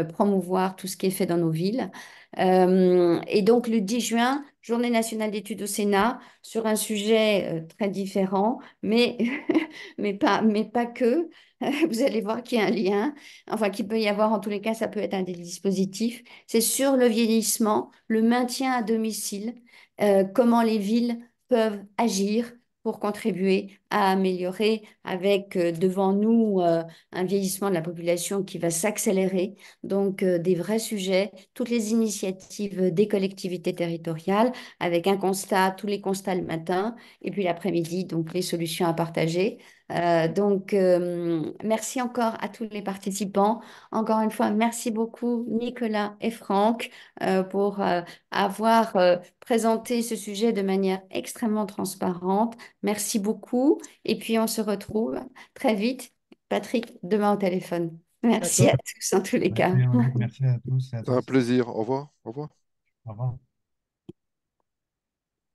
promouvoir tout ce qui est fait dans nos villes. Et donc, le 10 juin, Journée nationale d'études au Sénat, sur un sujet très différent, mais, mais pas que. Vous allez voir qu'il y a un lien, enfin qu'il peut y avoir, en tous les cas, ça peut être un des dispositifs. C'est sur le vieillissement, le maintien à domicile, comment les villes peuvent agir pour contribuer à améliorer avec devant nous un vieillissement de la population qui va s'accélérer. Donc des vrais sujets, toutes les initiatives des collectivités territoriales avec un constat, tous les constats le matin et puis l'après-midi, donc les solutions à partager. Merci encore à tous les participants. Encore une fois, merci beaucoup Nicolas et Franck pour avoir présenté ce sujet de manière extrêmement transparente. Merci beaucoup. Et puis, on se retrouve très vite. Patrick, demain au téléphone. Merci D'accord. à tous en tous les cas. Merci à tous et à C'est un tous. plaisir. Au revoir. Au revoir. Au revoir.